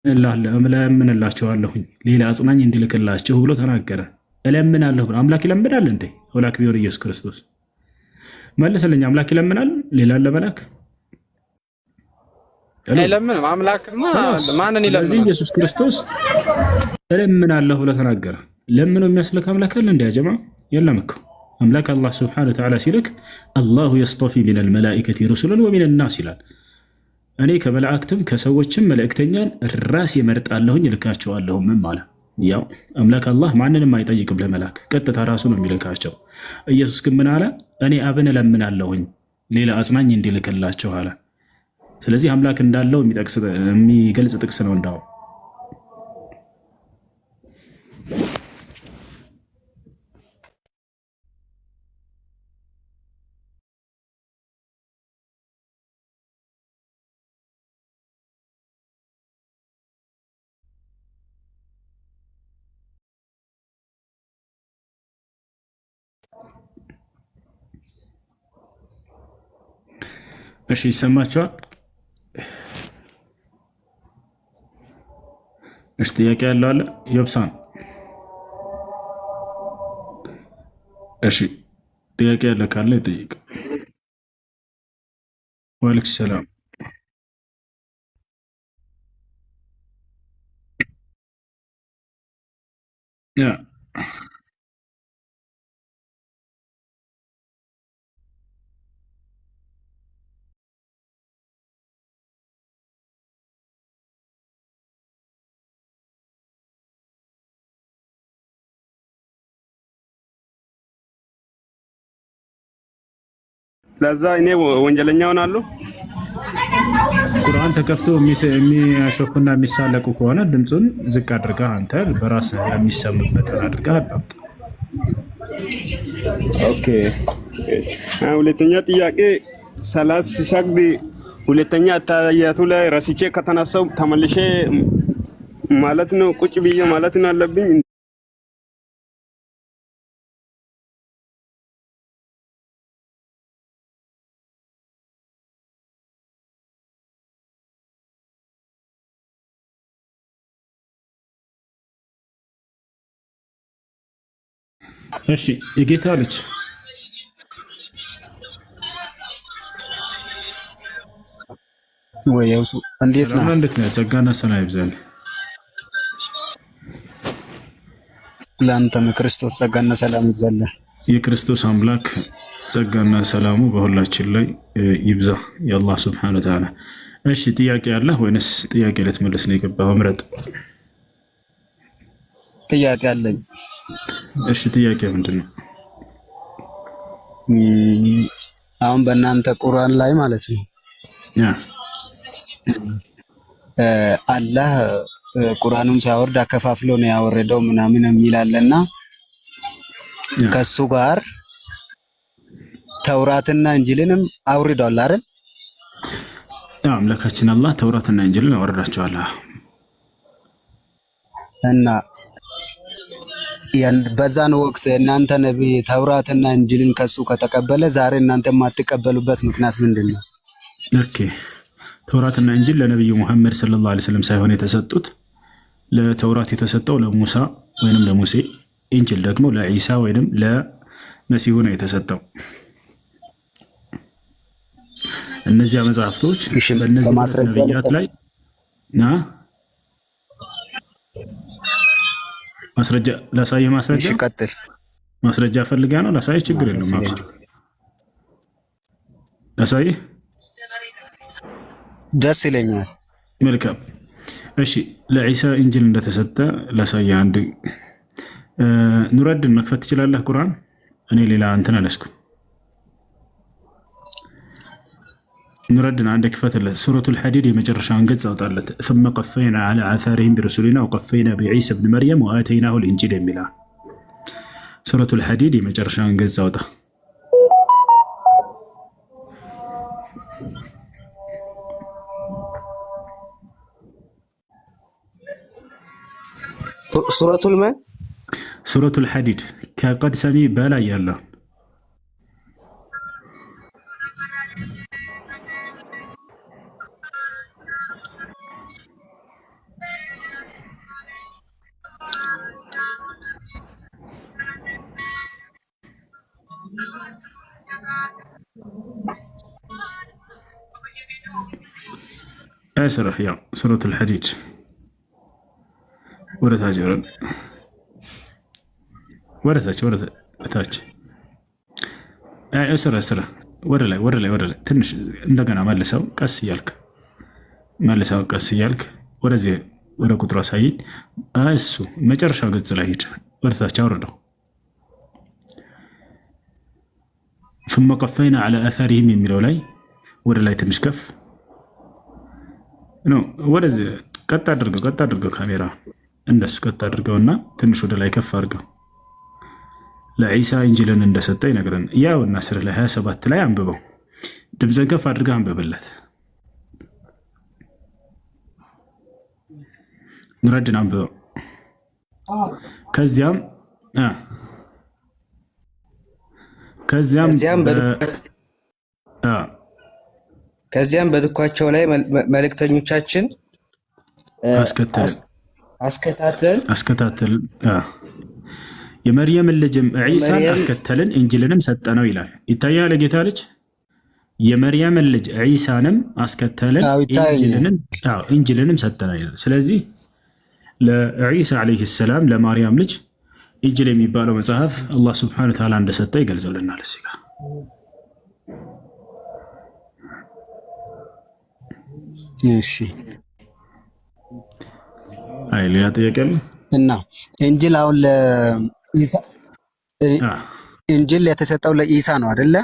እለምንላቸዋለሁኝ ሌላ አጽናኝ እንዲልክላችሁ ብሎ ተናገረ። እለምናለሁ ብሎ አምላክ ይለምናል እንዴ? አምላክ ቢሆን ኢየሱስ ክርስቶስ መልሰልኝ። አምላክ ይለምናል ሌላ ለመላክ አይለምንም። አምላክማ ማንን ይለምናል? ስለዚህ ኢየሱስ ክርስቶስ እለምናለሁ ብሎ ተናገረ። ለምኖ የሚያስልክ አምላክ አለ እንዴ? ጀማ የለም እኮ። አምላክ አላህ ሱብሓነሁ ወተዓላ ሲልክ አላሁ የስጠፊ ሚነል መላኢከቲ ሩሱለን ወሚነን ናስ ይላል። እኔ ከመላእክትም ከሰዎችም መልእክተኛን ራሴ እመርጣለሁኝ እልካቸዋለሁ። ምን ማለት ያው አምላክ አላህ ማንንም አይጠይቅም ለመላክ ቀጥታ ራሱ ነው የሚልካቸው። ኢየሱስ ግን ምን አለ? እኔ አብን እለምናለሁኝ ሌላ አጽናኝ እንዲልክላቸው አለ። ስለዚህ አምላክ እንዳለው የሚገልጽ ጥቅስ ነው እንዳው እሺ ይሰማችኋል? እሺ ጥያቄ ያለው አለ? ዮብሳን እሺ ጥያቄ ያለ ካለ ይጠይቅ። ወአለይኩም ሰላም። ያ ለዛ እኔ ወንጀለኛ ሆናለሁ። ቁርአን ተከፍቶ የሚያሾፉና የሚሳለቁ ከሆነ ድምፁን ዝቅ አድርገህ አንተ በራስህ የሚሰሙበትን አድርገህ አዳምጥ። ኦኬ። ሁለተኛ ጥያቄ ሰላት ሲሰግድ ሁለተኛ አታያቱ ላይ ረስቼ ከተነሳው ተመልሼ ማለት ነው ቁጭ ብዬ ማለት ነው አለብኝ? እሺ የጌታ ልጅ ወይስ እንዴት ነው? እንዴት ነው? ጸጋና ሰላም ይብዛል። ለአንተም ክርስቶስ ጸጋና ሰላም ይብዛል። የክርስቶስ አምላክ ጸጋና ሰላሙ በሁላችን ላይ ይብዛ። የአላህ Subhanahu Wa Ta'ala። እሺ ጥያቄ አለ ወይንስ ጥያቄ ልትመልስ ነው የገባው? ምረጥ። ጥያቄ አለኝ። እሺ ጥያቄ ምንድነው? አሁን በእናንተ ቁርአን ላይ ማለት ነው አላህ ቁርአኑን ሲያወርድ አከፋፍሎ ነው ያወረደው ምናምን የሚላለና ከሱ ጋር ተውራትና እንጂልንም አውርዷል አይደል? አምላካችን አላህ ተውራትና እንጂልን አወረዳቸዋል። እና በዛን ወቅት እናንተ ነብይ ተውራትና እንጂልን ከሱ ከተቀበለ ዛሬ እናንተ የማትቀበሉበት ምክንያት ምንድነው? ኦኬ ተውራትና እንጂል ለነብዩ መሐመድ ሰለላሁ ዐለይሂ ወሰለም ሳይሆን የተሰጡት ለተውራት የተሰጠው ለሙሳ ወይንም ለሙሴ፣ እንጂል ደግሞ ለኢሳ ወይንም ለመሲሁ ነው የተሰጠው። እነዚህ መጽሐፍቶች በእነዚህ ነብያት ላይ ማስረጃ ላሳየ ማስረጃ ቀጥል። ማስረጃ ፈልጋ ነው ላሳየ ችግር የለም ማብሰል ላሳየ ደስ ይለኛል። መልካም እሺ ለኢሳ እንጂል እንደተሰጠ ላሳየ አንድ ኑረድን መክፈት ትችላለህ ቁርአን እኔ ሌላ እንትን አለስኩ ኑረድን አንድ ክፈትለት ሱረቱል ሐዲድ የመጨረሻውን ገጽ አውጣለት ثم قفينا على آثارهم برسلنا وقفينا بعيسى ابن مريم وآتيناه الإنجيل የሚላ ሱረቱል ሐዲድ የመጨረሻውን ገጽ አውጣ ሱረቱል ማን ሱረቱል ሐዲድ ከቀድ ሰሚ በላይ ያለው اسرح يا سورة الحديد ولا تاجر ولا تاج اسرح ولا لا تنش እንደገና መልሰው ቀስ እያልክ ወደዚህ ወደ ቁጥሩ አሳይ እሱ መጨረሻው ገጽ ላይ ሄድ ወደታች አውርደው ثم قفينا على آثارهم የሚለው ላይ ወደ ላይ ትንሽ ከፍ ነው ወደዚህ ቀጥ አድርገው ካሜራ እንደሱ ቀጥ አድርገውና ትንሽ ወደ ላይ ከፍ አድርገው ለኢሳ እንጂልን እንደሰጠ ይነግረን ያውና ስር ላይ 27 ላይ አንብበው ድምፅን ከፍ አድርገህ አንብበለት ኑረድን አንብበው ከዚያም በድኳቸው ላይ መልእክተኞቻችን አስከታተል የመርየምን ልጅም ዒሳን አስከተልን እንጂልንም ሰጠነው ይላል። ይታያል ጌታ ልጅ የመርየምን ልጅ ዒሳንም አስከተልን እንጂልንም ሰጠነው ይላል። ስለዚህ ለዒሳ ዓለይሂ ሰላም ለማርያም ልጅ እንጂል የሚባለው መጽሐፍ አላህ ሱብሓነሁ ወተዓላ እንደሰጠ ይገልጽልናል። እዚህ ጋር እሺ አይ ሌላ ጥያቄ አለ እና እንጂል አሁን ለኢሳ እንጂል የተሰጠው ለኢሳ ነው አይደለ?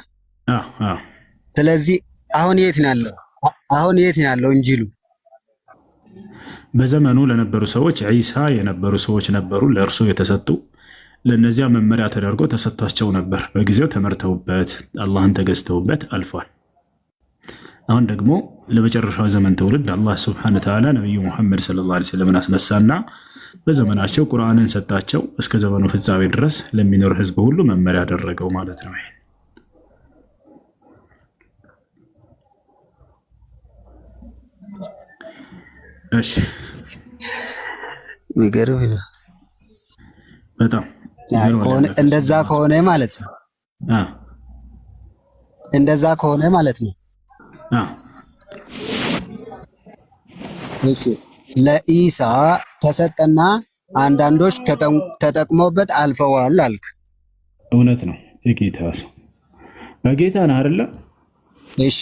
ስለዚህ አሁን የት ነው ያለው እንጂሉ? በዘመኑ ለነበሩ ሰዎች ዒሳ የነበሩ ሰዎች ነበሩ፣ ለእርሱ የተሰጡ ለነዚያ መመሪያ ተደርጎ ተሰጥቷቸው ነበር። በጊዜው ተመርተውበት አላህን ተገዝተውበት አልፏል። አሁን ደግሞ ለመጨረሻው ዘመን ትውልድ አላህ ሱብሓነሁ ወተዓላ ነብዩ መሐመድ ሰለላሁ ዐለይሂ ወሰለም አስነሳና በዘመናቸው ቁርአንን ሰጣቸው። እስከ ዘመኑ ፍጻሜ ድረስ ለሚኖር ህዝብ ሁሉ መመሪያ አደረገው ማለት ነው። እሺ ሚገርም በጣም እንደዛ ከሆነ ማለት ነው። እንደዛ ከሆነ ማለት ነው። ለኢሳ ተሰጠና አንዳንዶች ተጠቅሞበት አልፈዋል አልክ። እውነት ነው። የጌታ ሰው በጌታ ነው አይደለ? እሺ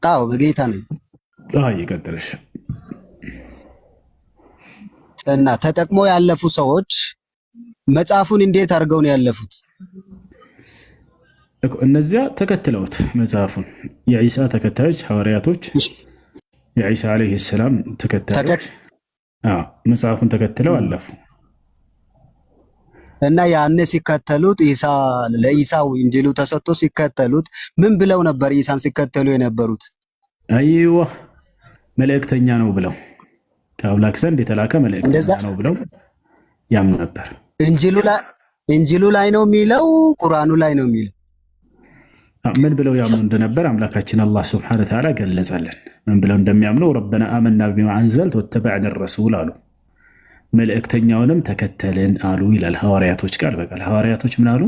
አዎ በጌታ ነው። ይቀጥልሽ። እና ተጠቅሞ ያለፉ ሰዎች መጽሐፉን እንዴት አድርገው ነው ያለፉት? እነዚያ ተከትለውት መጽሐፉን የኢሳ ተከታዮች ሐዋርያቶች፣ የኢሳ አለይሂ ሰላም ተከታዮች መጽሐፉን ተከትለው አለፉ። እና ያኔ ሲከተሉት ለኢሳው እንጂሉ ተሰጥቶ ሲከተሉት ምን ብለው ነበር? ኢሳን ሲከተሉ የነበሩት አይዋ መልእክተኛ ነው ብለው ከአምላክ ዘንድ የተላከ መልእክተኛ ነው ብለው ያምኑ ነበር። እንጂሉ ላይ ነው የሚለው? ቁርአኑ ላይ ነው የሚለው? ምን ብለው ያምኑ እንደነበር አምላካችን አላህ ሱብሓነሁ ወተዓላ ገለጸልን። ምን ብለው እንደሚያምኑ ረበና አመና ቢማ አንዘልተ ወተበዕና ረሱል አሉ፣ መልእክተኛውንም ተከተልን አሉ ይላል። ሐዋርያቶች ቃል በቃል ሐዋርያቶች ምን አሉ?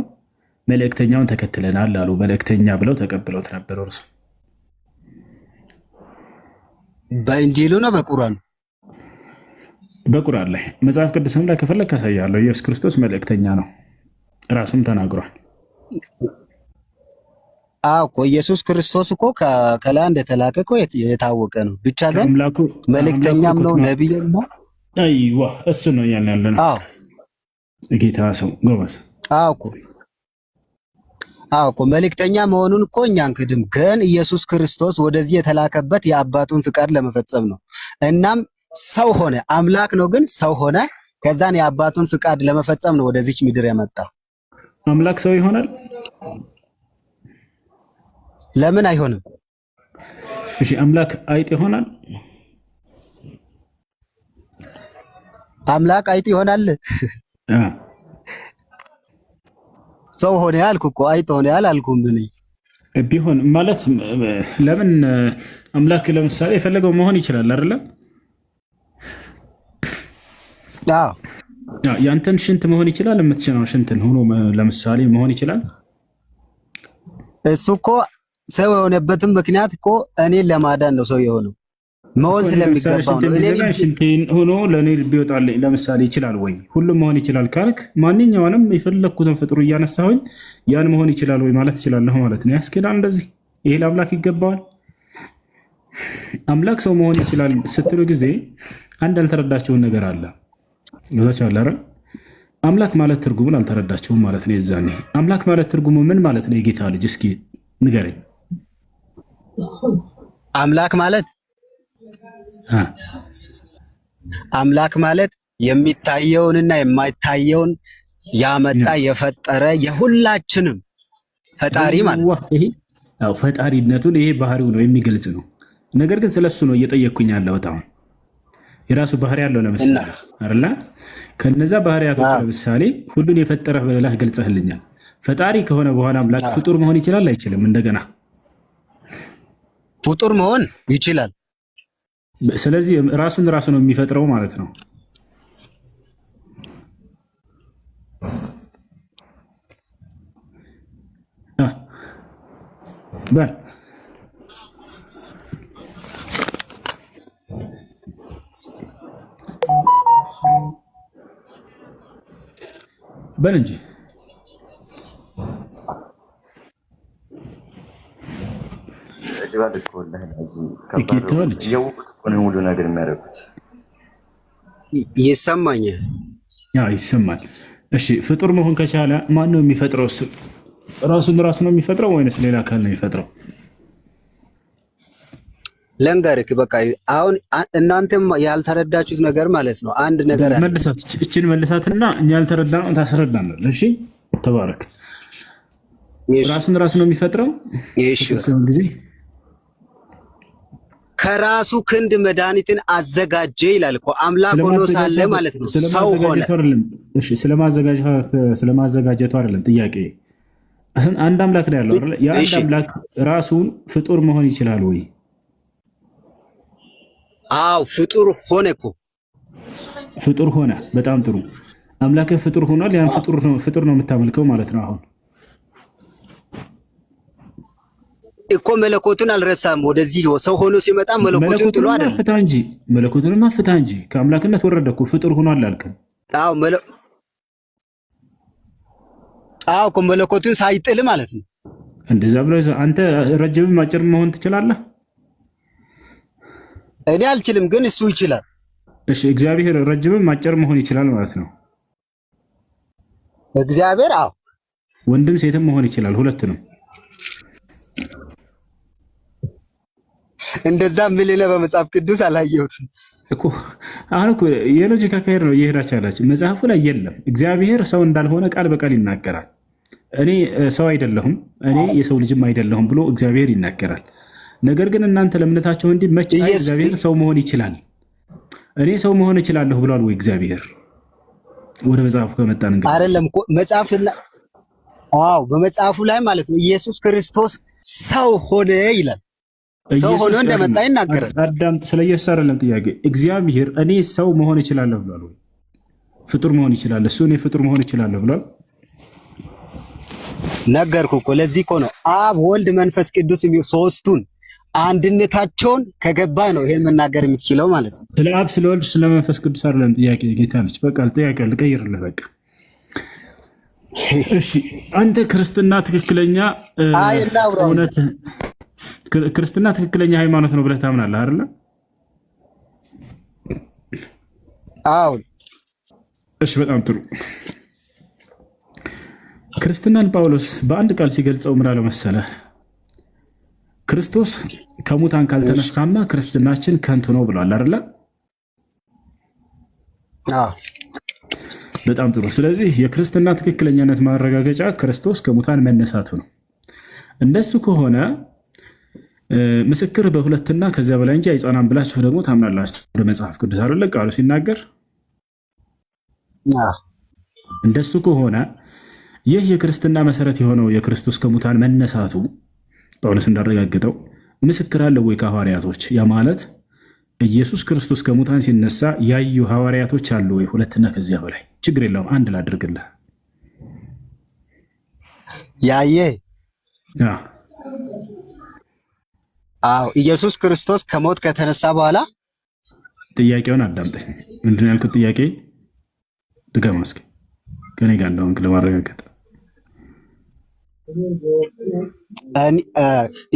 መልእክተኛውን ተከትለናል አሉ። መልእክተኛ ብለው ተቀብለውት ነበር። እርሱ በእንጂሉ ነው በቁርአኑ? በቁርአን ላይ መጽሐፍ ቅዱስም ላይ ከፈለክ ያሳያለሁ። ኢየሱስ ክርስቶስ መልእክተኛ ነው ራሱም ተናግሯል። እኮ ኢየሱስ ክርስቶስ እኮ ከላይ እንደተላከ እኮ የታወቀ ነው። ብቻ ግን መልእክተኛም ነው ነብይም ነው። አይዋ እሱ ነው ያለ ነው። ጌታ ሰው ጎበዝ። እኮ መልእክተኛ መሆኑን እኮ እኛ አንክድም። ግን ኢየሱስ ክርስቶስ ወደዚህ የተላከበት የአባቱን ፍቃድ ለመፈጸም ነው። እናም ሰው ሆነ፣ አምላክ ነው ግን ሰው ሆነ። ከዛን የአባቱን ፍቃድ ለመፈጸም ነው ወደዚች ምድር የመጣው። አምላክ ሰው ይሆናል? ለምን አይሆንም? እሺ አምላክ አይጥ ይሆናል? አምላክ አይጥ ይሆናል? ሰው ሆነ ያልኩ እኮ አይጥ ሆነ ያላልኩም። ምን ቢሆን ማለት ለምን አምላክ ለምሳሌ የፈለገው መሆን ይችላል አይደለ? ያንተን ሽንት መሆን ይችላል። የምትችለው ሽንትን ሆኖ ለምሳሌ መሆን ይችላል። እሱ እኮ ሰው የሆነበትም ምክንያት እኮ እኔን ለማዳን ነው ሰው የሆነው። መሆን ስለሚገባው ነው። እኔ ሽንቴን ሆኖ ለኔ ቢወጣልኝ ለምሳሌ ይችላል ወይ? ሁሉም መሆን ይችላል ካልክ ማንኛውንም የፈለኩትን ፍጥሩ እያነሳሁኝ ያን መሆን ይችላል ወይ ማለት እችላለሁ ማለት ነው። ያስኬዳል እንደዚህ? ይሄ ለአምላክ ይገባዋል? አምላክ ሰው መሆን ይችላል ስትሉ ጊዜ አንድ ያልተረዳችሁን ነገር አለ። ይዛቻለ አይደል? አምላክ ማለት ትርጉሙን አልተረዳችሁም ማለት ነው። የዛኔ አምላክ ማለት ትርጉሙ ምን ማለት ነው? የጌታ ልጅ እስኪ ንገረኝ። አምላክ ማለት የሚታየውንና የማይታየውን ያመጣ የፈጠረ የሁላችንም ፈጣሪ ማለት ነው። ፈጣሪነቱን ይሄ ባህሪው ነው የሚገልጽ ነው። ነገር ግን ስለሱ ነው እየጠየቅኩኝ ያለው። በጣም የራሱ ባህሪ ያለው ለምሳሌ አይደል? ከነዛ ባህሪያቶች ለምሳሌ ሁሉን የፈጠረ ብለህ ገልጸህልኛል። ፈጣሪ ከሆነ በኋላ አምላክ ፍጡር መሆን ይችላል አይችልም? እንደገና ፍጡር መሆን ይችላል። ስለዚህ ራሱን ራሱ ነው የሚፈጥረው ማለት ነው። በል በል እንጂ ሁሉ ነገር የሚያደርጉት ይሰማኛል። ይሰማል። እሺ ፍጡር መሆን ከቻለ ማን ነው የሚፈጥረው? እሱ ራሱን ራሱ ነው የሚፈጥረው ወይንስ ሌላ አካል ነው የሚፈጥረው? ለንገርክ በቃ አሁን እናንተም ያልተረዳችሁት ነገር ማለት ነው። አንድ ነገር አለ። እችን መልሳትና እኛ ያልተረዳነው ታስረዳናል። እሺ ተባረክ። ራሱን ራሱ ነው የሚፈጥረው። እሺ ጊዜ ከራሱ ክንድ መድኃኒትን አዘጋጀ ይላል እኮ አምላክ ሆኖ ሳለ ማለት ነው። ሰው ሆነ። እሺ ስለማዘጋጀቱ አይደለም ጥያቄ። አንድ አምላክ ነው ያለው አይደል? የአንድ አምላክ ራሱን ፍጡር መሆን ይችላል ወይ? አው ፍጡር ሆነ እኮ ፍጡር ሆነ። በጣም ጥሩ። አምላክ ፍጡር ሆኗል። ያን ፍጡር ነው የምታመልከው ማለት ነው። አሁን እኮ መለኮቱን አልረሳም። ወደዚህ ሰው ሆኖ ሲመጣ መለኮቱን ጥሎ አይደለም። መለኮቱን ማፍታ እንጂ ከአምላክነት ወረደ እኮ ፍጡር ሆኗል አልከም። አዎ እኮ መለኮቱን ሳይጥል ማለት ነው። እንደዛ ብሎ አንተ ረጅምም አጭር መሆን ትችላለህ? እኔ አልችልም፣ ግን እሱ ይችላል። እሺ እግዚአብሔር ረጅምም አጭር መሆን ይችላል ማለት ነው። እግዚአብሔር አዎ ወንድም ሴትም መሆን ይችላል፣ ሁለቱንም። እንደዛ ምልለ በመጽሐፍ ቅዱስ አላየሁትም እኮ። አሁን እኮ የሎጂክ አካሄድ ነው እየሄዳችሁ ያላችሁ። መጽሐፉ ላይ የለም እግዚአብሔር ሰው እንዳልሆነ ቃል በቃል ይናገራል። እኔ ሰው አይደለሁም እኔ የሰው ልጅም አይደለሁም ብሎ እግዚአብሔር ይናገራል። ነገር ግን እናንተ ለእምነታቸው እንዲመች እግዚአብሔር ሰው መሆን ይችላል፣ እኔ ሰው መሆን እችላለሁ ብሏል ወይ እግዚአብሔር? ወደ መጽሐፉ ከመጣን እንግዲህ አይደለም እኮ መጽሐፍ ላይ አዎ በመጽሐፉ ላይ ማለት ነው ኢየሱስ ክርስቶስ ሰው ሆነ ይላል። ሰው ሆኖ እንደመጣ ይናገራል። አዳምጥ። ስለ ኢየሱስ አይደለም ጥያቄ። እግዚአብሔር እኔ ሰው መሆን እችላለሁ ብሏል ወይ? ፍጡር መሆን ይችላል እሱ እኔ ፍጡር መሆን እችላለሁ ብሏል? ነገርኩ እኮ። ለዚህ እኮ ነው አብ ወልድ መንፈስ ቅዱስ ሶስቱን አንድነታቸውን ከገባ ነው ይሄን መናገር የምትችለው ማለት ነው። ስለ አብ ስለ ወልድ ስለ መንፈስ ቅዱስ አይደለም ጥያቄ። ጌታ ነች በቃ ጥያቄ ልቀይርልህ በቃ። እሺ አንተ ክርስትና ትክክለኛ እውነት ክርስትና ትክክለኛ ሃይማኖት ነው ብለህ ታምናለህ አይደል? አዎ። እሺ በጣም ጥሩ። ክርስትናን ጳውሎስ በአንድ ቃል ሲገልጸው ምን አለ መሰለህ? ክርስቶስ ከሙታን ካልተነሳማ ክርስትናችን ከንቱ ነው ብሏል አይደል? አዎ። በጣም ጥሩ። ስለዚህ የክርስትና ትክክለኛነት ማረጋገጫ ክርስቶስ ከሙታን መነሳቱ ነው። እንደሱ ከሆነ ምስክር በሁለትና ከዚያ በላይ እንጂ አይጸናም ብላችሁ ደግሞ ታምናላችሁ ወደ መጽሐፍ ቅዱስ አይደለ ቃሉ ሲናገር? እንደሱ ከሆነ ይህ የክርስትና መሰረት የሆነው የክርስቶስ ከሙታን መነሳቱ ጳውሎስ እንዳረጋገጠው ምስክር አለው ወይ ከሐዋርያቶች? ያ ማለት ኢየሱስ ክርስቶስ ከሙታን ሲነሳ ያዩ ሐዋርያቶች አሉ ወይ? ሁለትና ከዚያ በላይ ችግር የለውም አንድ ላድርግልህ። ያየ አዎ ኢየሱስ ክርስቶስ ከሞት ከተነሳ በኋላ ጥያቄውን አዳምጠኝ። ምንድን ነው ያልኩት ጥያቄ? ድገማ እስኪ ከኔ ጋር እንደሆንክ ለማረጋገጥ።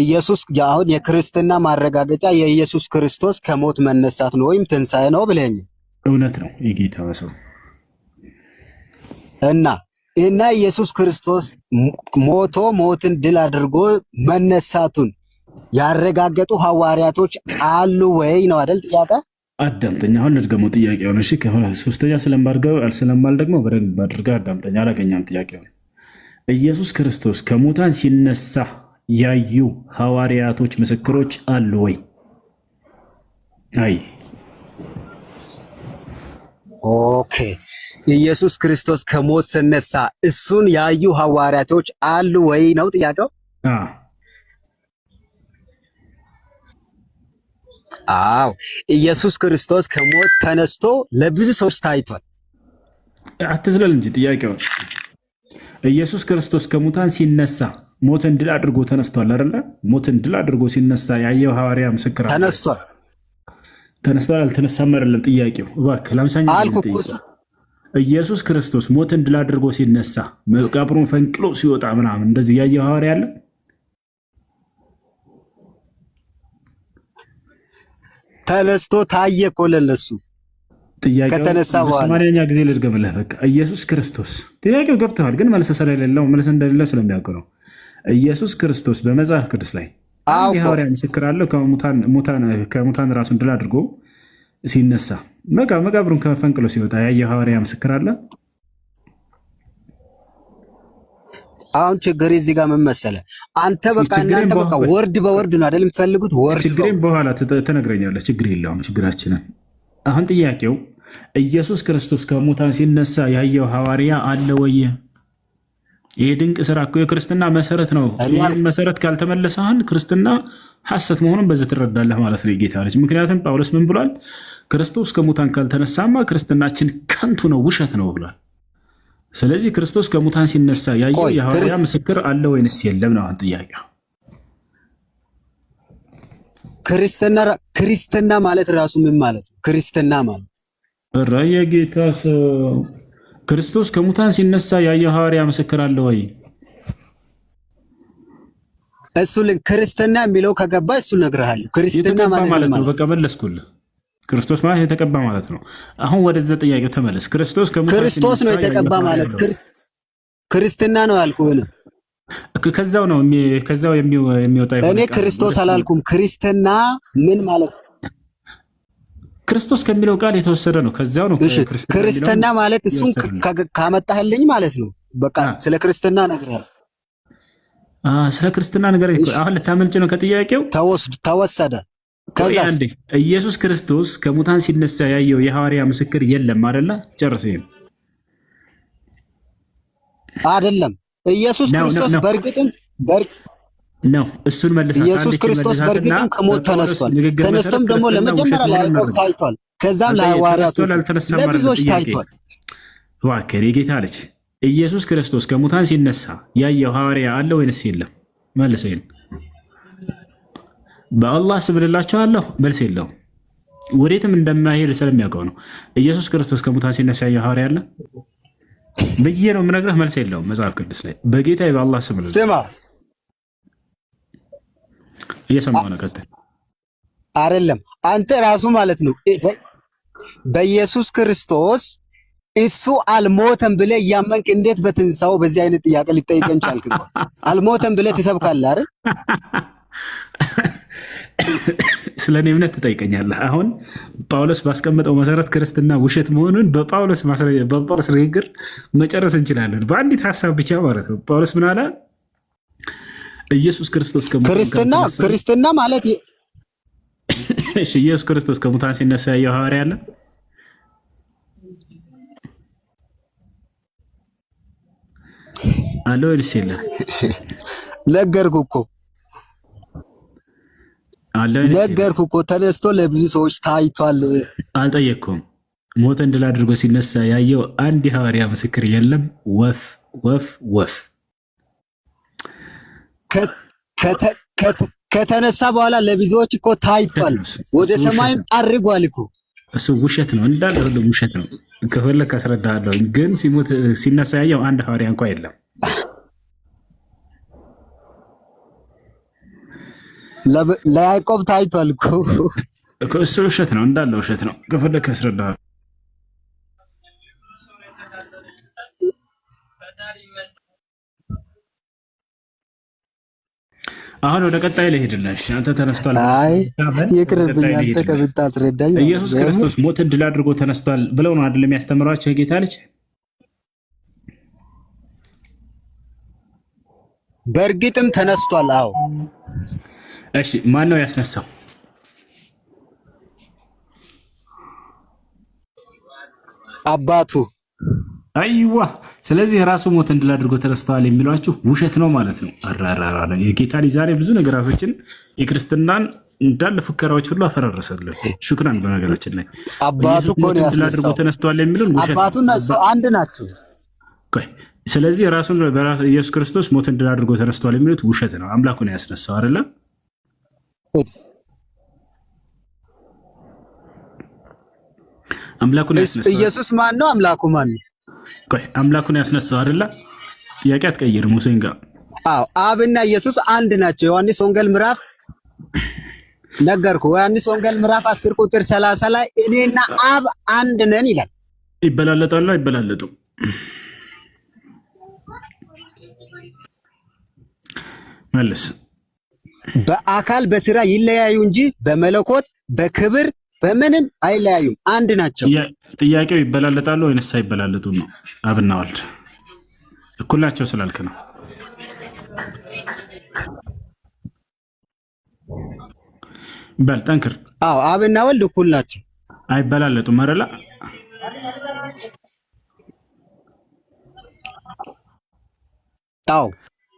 ኢየሱስ አሁን የክርስትና ማረጋገጫ የኢየሱስ ክርስቶስ ከሞት መነሳት ነው ወይም ትንሣኤ ነው ብለኝ። እውነት ነው የጌታ ሰው እና ኢየሱስ ክርስቶስ ሞቶ ሞትን ድል አድርጎ መነሳቱን ያረጋገጡ ሐዋርያቶች አሉ ወይ ነው አይደል ጥያቄ? አዳምጠኛ። አሁን ልድገመው ጥያቄውን። እሺ ከሆነ ሶስተኛ ስለማል ደግሞ በደንብ አድርገህ አዳምጠኛ። አላገኛም ጥያቄውን። ኢየሱስ ክርስቶስ ከሙታን ሲነሳ ያዩ ሐዋርያቶች ምስክሮች አሉ ወይ? አይ ኦኬ። ኢየሱስ ክርስቶስ ከሞት ሲነሳ እሱን ያዩ ሐዋርያቶች አሉ ወይ ነው ጥያቄው? አዎ ኢየሱስ ክርስቶስ ከሞት ተነስቶ ለብዙ ሰዎች ታይቷል። አትዝለል እንጂ ጥያቄው። ኢየሱስ ክርስቶስ ከሙታን ሲነሳ ሞትን ድል አድርጎ ተነስቷል አይደለ? ሞትን ድል አድርጎ ሲነሳ ያየው ሐዋርያ ምስክር ተነስቷል። ተነስቷል አልተነሳም አይደለም ጥያቄው። እባክህ ላምሳኝ አልኩህ። ኢየሱስ ክርስቶስ ሞትን ድል አድርጎ ሲነሳ መቃብሩን ፈንቅሎ ሲወጣ ምናምን እንደዚህ ያየው ሐዋርያ አለ? ተነስቶ ታየ እኮ ለነሱ ከተነሳ በኋላ። ሰማንያኛ ጊዜ ልድገምልህ በቃ። ኢየሱስ ክርስቶስ ጥያቄው ገብተዋል፣ ግን መልስ ስለሌለው መልስ እንደሌለ ስለሚያውቁ ነው። ኢየሱስ ክርስቶስ በመጽሐፍ ቅዱስ ላይ አንድ ሐዋርያ ምስክር አለው ከሙታን ራሱን ድል አድርጎ ሲነሳ መቃብሩን ከፈንቅሎ ሲወጣ ያየ ሐዋርያ ምስክር አለ? አሁን ችግር እዚህ ጋር ምን መሰለህ አንተ በቃ እናንተ በቃ ወርድ በወርድ ነው አይደል የምትፈልጉት? ወርድ ችግሬን በኋላ ትነግረኛለህ። ችግር የለውም ችግራችንን። አሁን ጥያቄው ኢየሱስ ክርስቶስ ከሙታን ሲነሳ ያየው ሐዋርያ አለ ወይ? ይሄ ድንቅ ስራ እኮ የክርስትና መሰረት ነው። ይህን መሰረት ካልተመለሰን ክርስትና ሐሰት መሆኑን በዚህ ትረዳለህ ማለት ነው የጌታ ልጅ። ምክንያቱም ጳውሎስ ምን ብሏል? ክርስቶስ ከሙታን ካልተነሳማ ክርስትናችን ከንቱ ነው ውሸት ነው ብሏል። ስለዚህ ክርስቶስ ከሙታን ሲነሳ ያየው የሐዋርያ ምስክር አለ ወይንስ የለም ነው አሁን ጥያቄው። ክርስትና ማለት ራሱ ምን ማለት ነው? ክርስትና ማለት ራየ ጌታ ሰው ክርስቶስ ከሙታን ሲነሳ ያየ ሐዋርያ ምስክር አለ ወይ? እሱ ክርስትና የሚለው ከገባ እሱ እነግርሃለሁ። ክርስትና ማለት ነው። በቃ መለስኩልህ። ክርስቶስ ማለት የተቀባ ማለት ነው። አሁን ወደዛ ጥያቄው ተመለስ። ክርስቶስ ነው የተቀባ ማለት ክርስትና ነው ያልኩህ። ከዛው ነው የሚወጣ። እኔ ክርስቶስ አላልኩም። ክርስትና ምን ማለት ነው? ክርስቶስ ከሚለው ቃል የተወሰደ ነው። ከዛው ነው ክርስትና ማለት እሱን ካመጣህልኝ ማለት ነው። በቃ ስለ ክርስትና እነግርሃለሁ። ስለ ክርስትና ነገር አሁን ልታመልጭ ነው ከጥያቄው? ተወሰደ። ከዛ ኢየሱስ ክርስቶስ ከሙታን ሲነሳ ያየው የሐዋርያ ምስክር የለም አይደለ? ጨርሰ አይደለም። ኢየሱስ ክርስቶስ በእርግጥም ነው። እሱን መልሰህ ኢየሱስ ክርስቶስ በእርግጥም ከሞት ተነስቷል። ተነስቶም ደግሞ ለመጀመሪያ ለያዕቆብ ታይቷል። ከዛም ለሐዋርያቶች ለብዙዎች ታይቷል። እባክህ የጌታ ልጅ ኢየሱስ ክርስቶስ ከሙታን ሲነሳ ያየው ሐዋርያ አለ ወይንስ የለም? መልሰኝ። በአላህ ስብልላችኋለሁ መልስ የለውም። ወዴትም እንደማይሄድ ስለሚያውቀው ነው። ኢየሱስ ክርስቶስ ከሙታን ሲነሳ ያየው ሐዋርያ አለ ብዬ ነው የምነግርህ። መልስ የለውም። መጽሐፍ ቅዱስ ላይ በጌታ በአላህ ስብልላ ስማ፣ እየሰማሁ ነው። ቀጥል። አይደለም አንተ ራሱ ማለት ነው በኢየሱስ ክርስቶስ እሱ አልሞተም ብለህ እያመንክ እንዴት በትንሳኤው በዚህ አይነት ጥያቄ ሊጠይቀን ቻልክ? አልሞተም ብለህ ትሰብካለህ አይደል? ስለ እኔ እምነት ትጠይቀኛለህ። አሁን ጳውሎስ ባስቀመጠው መሰረት ክርስትና ውሸት መሆኑን በጳውሎስ ንግግር መጨረስ እንችላለን፣ በአንዲት ሀሳብ ብቻ ማለት ነው። ጳውሎስ ምን አለ? ኢየሱስ ክርስቶስ ክርስትና ማለት እሺ፣ ኢየሱስ ክርስቶስ ከሙታን ሲነሳ ያየው ሐዋርያ አለ? አለ ወይስ የለም? ነገርኩህ እኮ ተነስቶ ለብዙ ሰዎች ታይቷል። አልጠየቅኩም። ሞትን ድል አድርጎ ሲነሳ ያየው አንድ የሐዋርያ ምስክር የለም። ወፍ ወፍ ወፍ ከተነሳ በኋላ ለብዙዎች እኮ ታይቷል። ወደ ሰማይም አርጓል እኮ። እሱ ውሸት ነው፣ እንዳለ ሁሉም ውሸት ነው። ከፈለክ አስረዳለሁ። ግን ሲነሳ ያየው አንድ ሐዋርያ እንኳ የለም። ለያዕቆብ ታይቷል እኮ። እሱ ውሸት ነው፣ እንዳለ ውሸት ነው። ከፈለክ አስረዳለሁ። አሁን ወደ ቀጣይ ላይ ሄድላሽ። አንተ ተነስቷል። አይ ይቅርብኝ፣ አንተ ከምታስረዳኝ ኢየሱስ ክርስቶስ ሞትን ድል አድርጎ ተነስቷል ብለው ነው አይደል የሚያስተምሯቸው የጌታ ልጅ? በእርግጥም ተነስቷል። አዎ። እሺ፣ ማን ነው ያስነሳው? አባቱ። አይዋ። ስለዚህ ራሱ ሞትን ድል አድርጎ ተነስተዋል የሚሏችሁ ውሸት ነው ማለት ነው። አራራራ የጌታ ልጅ ዛሬ ብዙ ነገራቶችን የክርስትናን እንዳለ ፉከራዎች ሁሉ አፈራረሰልን። ሹክራን። በነገራችን ላይ አባቱ እኮ ነው ያስነሳው። ተነስተዋል የሚሉን ውሸት። አባቱና እሱ አንድ ናቸው። ስለዚህ ራሱን ኢየሱስ ክርስቶስ ሞትን ድል አድርጎ ተነስተዋል የሚሉት ውሸት ነው። አምላኩ ነው ያስነሳው አይደለ? አምላኩ ነው ያስነሳው። ኢየሱስ ማን ነው? አምላኩ ማን ነው? አምላኩ ነው ያስነሳው አይደለ? ጥያቄ አትቀይር። ሙሴን ጋር አዎ፣ አብና ኢየሱስ አንድ ናቸው። ዮሐንስ ወንጌል ምዕራፍ ነገርኩ። ዮሐንስ ወንጌል ምዕራፍ 10 ቁጥር 30 ላይ እኔና አብ አንድ ነን ይላል። ይበላለጣሉ አይበላለጡም? መልስ። በአካል በስራ ይለያዩ እንጂ በመለኮት በክብር በምንም አይለያዩም፣ አንድ ናቸው። ጥያቄው ይበላለጣሉ ወይንስ አይበላለጡም ነው? አብና ወልድ እኩል ናቸው ስላልክ ነው። በል ጠንክር። አዎ አብና ወልድ እኩል ናቸው፣ አይበላለጡም አይደለ? አዎ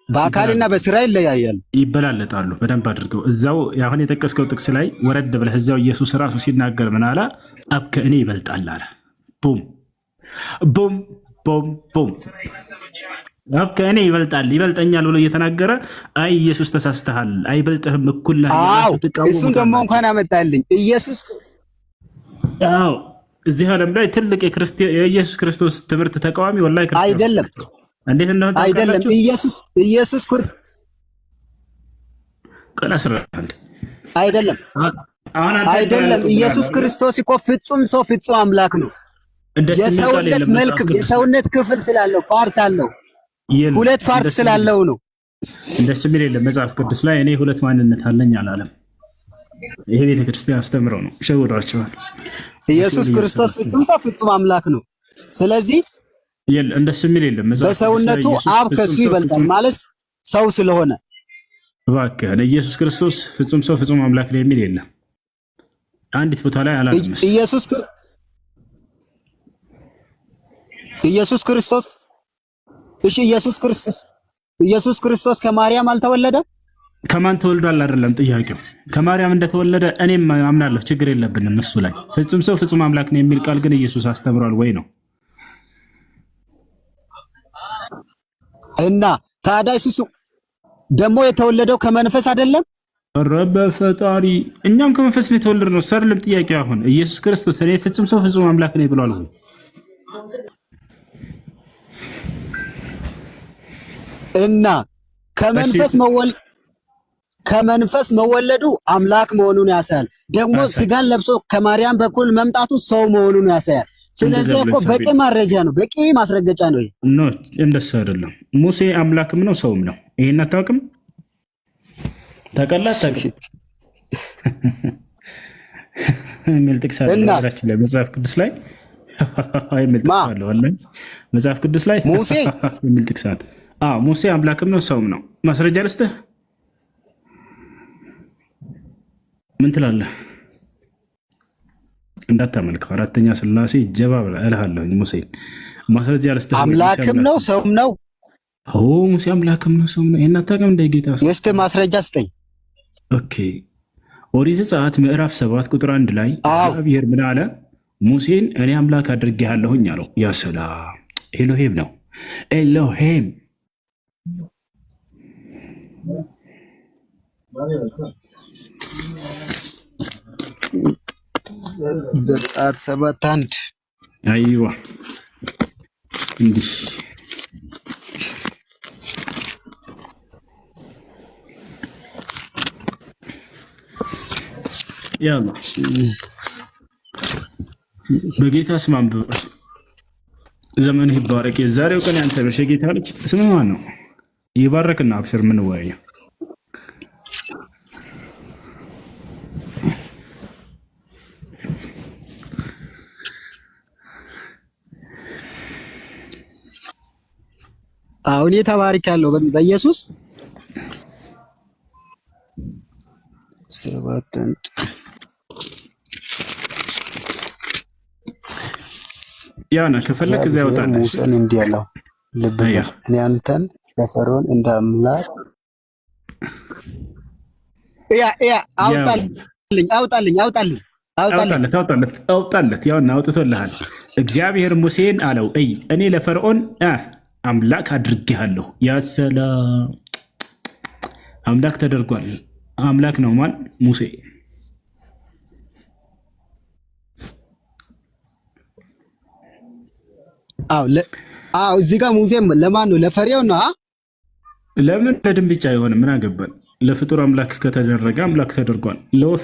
በአካልና በስራ ይለያያሉ። ይበላለጣሉ በደንብ አድርገው። እዛው አሁን የጠቀስከው ጥቅስ ላይ ወረድ ብለህ እዛው ኢየሱስ ራሱ ሲናገር ምን አለ? አብ ከእኔ ይበልጣል አለ። ቡም ቡም ቡም ቡም። አብ ከእኔ ይበልጠኛል ብሎ እየተናገረ አይ ኢየሱስ ተሳስተሃል፣ አይበልጥህም፣ እኩል ነህ። እሱን ደግሞ እንኳን አመጣልኝ ኢየሱስ። አዎ እዚህ ዓለም ላይ ትልቅ የኢየሱስ ክርስቶስ ትምህርት ተቃዋሚ ወላሂ ክርስቶስ አይደለም። እንዴት እንደሆነ አይደለም ኢየሱስ አይደለም ኢየሱስ ክርስቶስ እኮ ፍጹም ሰው ፍጹም አምላክ ነው። የሰውነት ክፍል ስላለው ፓርት አለው፣ ሁለት ፓርት ስላለው ነው። እንደሱ የሚል የለም መጽሐፍ ቅዱስ ላይ። እኔ ሁለት ማንነት አለኝ አላለም። ይሄ ቤተክርስቲያን አስተምረው ነው፣ ሸውዷቸዋል። ኢየሱስ ክርስቶስ ፍጹም ሰው ፍጹም አምላክ ነው። ስለዚህ እንደሱ የሚል የለም መጽሐፍ። በሰውነቱ አብ ከሱ ይበልጣል ማለት ሰው ስለሆነ እባክህ ኢየሱስ ክርስቶስ ፍጹም ሰው ፍጹም አምላክ ነው የሚል የለም። አንዲት ቦታ ላይ አላለም። ኢየሱስ ክርስቶስ ከማርያም አልተወለደም። ከማን ተወልዷል አይደለም ጥያቄው። ከማርያም እንደተወለደ እኔም አምናለሁ፣ ችግር የለብንም እሱ ላይ። ፍጹም ሰው ፍጹም አምላክ ነው የሚል ቃል ግን ኢየሱስ አስተምሯል ወይ ነው? እና ታዲያ ኢየሱስ ደግሞ የተወለደው ከመንፈስ አይደለም? ረበ ፈጣሪ እኛም ከመንፈስ ነው የተወለድነው። እሱ አይደለም ጥያቄው። አሁን ኢየሱስ ክርስቶስ እኔ ፍጹም ሰው ፍጹም አምላክ ነው ብሏል ወይ? እና ከመንፈስ መወለዱ አምላክ መሆኑን ያሳያል። ደግሞ ስጋን ለብሶ ከማርያም በኩል መምጣቱ ሰው መሆኑን ያሳያል። ስለዚህ እኮ በቂ ማስረጃ ነው፣ በቂ ማስረገጫ ነው። ኖ እንደሱ አይደለም። ሙሴ አምላክም ነው ሰውም ነው። ይሄን አታውቅም? ተቀላት የሚል ጥቅስ አለ መጽሐፍ ቅዱስ ላይ የሚል ጥቅስ አለ ወላሂ መጽሐፍ ቅዱስ ላይ ሙሴ የሚል ጥቅስ አለ። ሙሴ አምላክም ነው ሰውም ነው። ማስረጃ ልስጥህ። ምን ትላለህ? እንዳታመልከው አራተኛ ሥላሴ ጀባ እልሃለሁ። ሙሴን ማስረጃ ልስጥህ። አምላክም ነው ሰውም ነው። ሙሴ አምላክም ነው ሰውም ነው። ይሄን አታውቅም? እንደ ጌታ እስቲ ማስረጃ ስጠኝ። ኦኬ ኦሪት ዘጸአት ምዕራፍ 7 ቁጥር 1 ላይ እግዚአብሔር ምን አለ? ሙሴን እኔ አምላክ አድርጌሃለሁኝ አለው። ያ ሰላም ኤሎሄም ነው። ኤሎሄም ዘጸአት 7:1 አይዋ እንዲህ ያላ በጌታ ስም አንብብ። ዘመንህ ይባረክ። የዛሬው ቀን ያንተ ነው። ጌታ ልጅ ስምህ ማን ነው? ይባረክና አብሽር። ምን ወያየ አሁን የተባረካለሁ በኢየሱስ 7 ያና ከፈለክ እዚያ ያወጣል። ሙሴን እንዲህ አለው፣ ልብ በል እኔ አንተን ለፈርዖን እንደ አምላክ አውጣለት። ያውና አውጥቶልሃል። እግዚአብሔር ሙሴን አለው እኔ ለፈርዖን አምላክ አድርጌሃለሁ። ያ ሰላም አምላክ ተደርጓል። አምላክ ነው ማን? ሙሴ። እዚህ ጋር ሙሴ ለማን ነው? ለፈርዖን ነው። ለምን ለድንብቻ አይሆንም? ምን አገባን? ለፍጡር አምላክ ከተደረገ አምላክ ተደርጓል። ለወፍ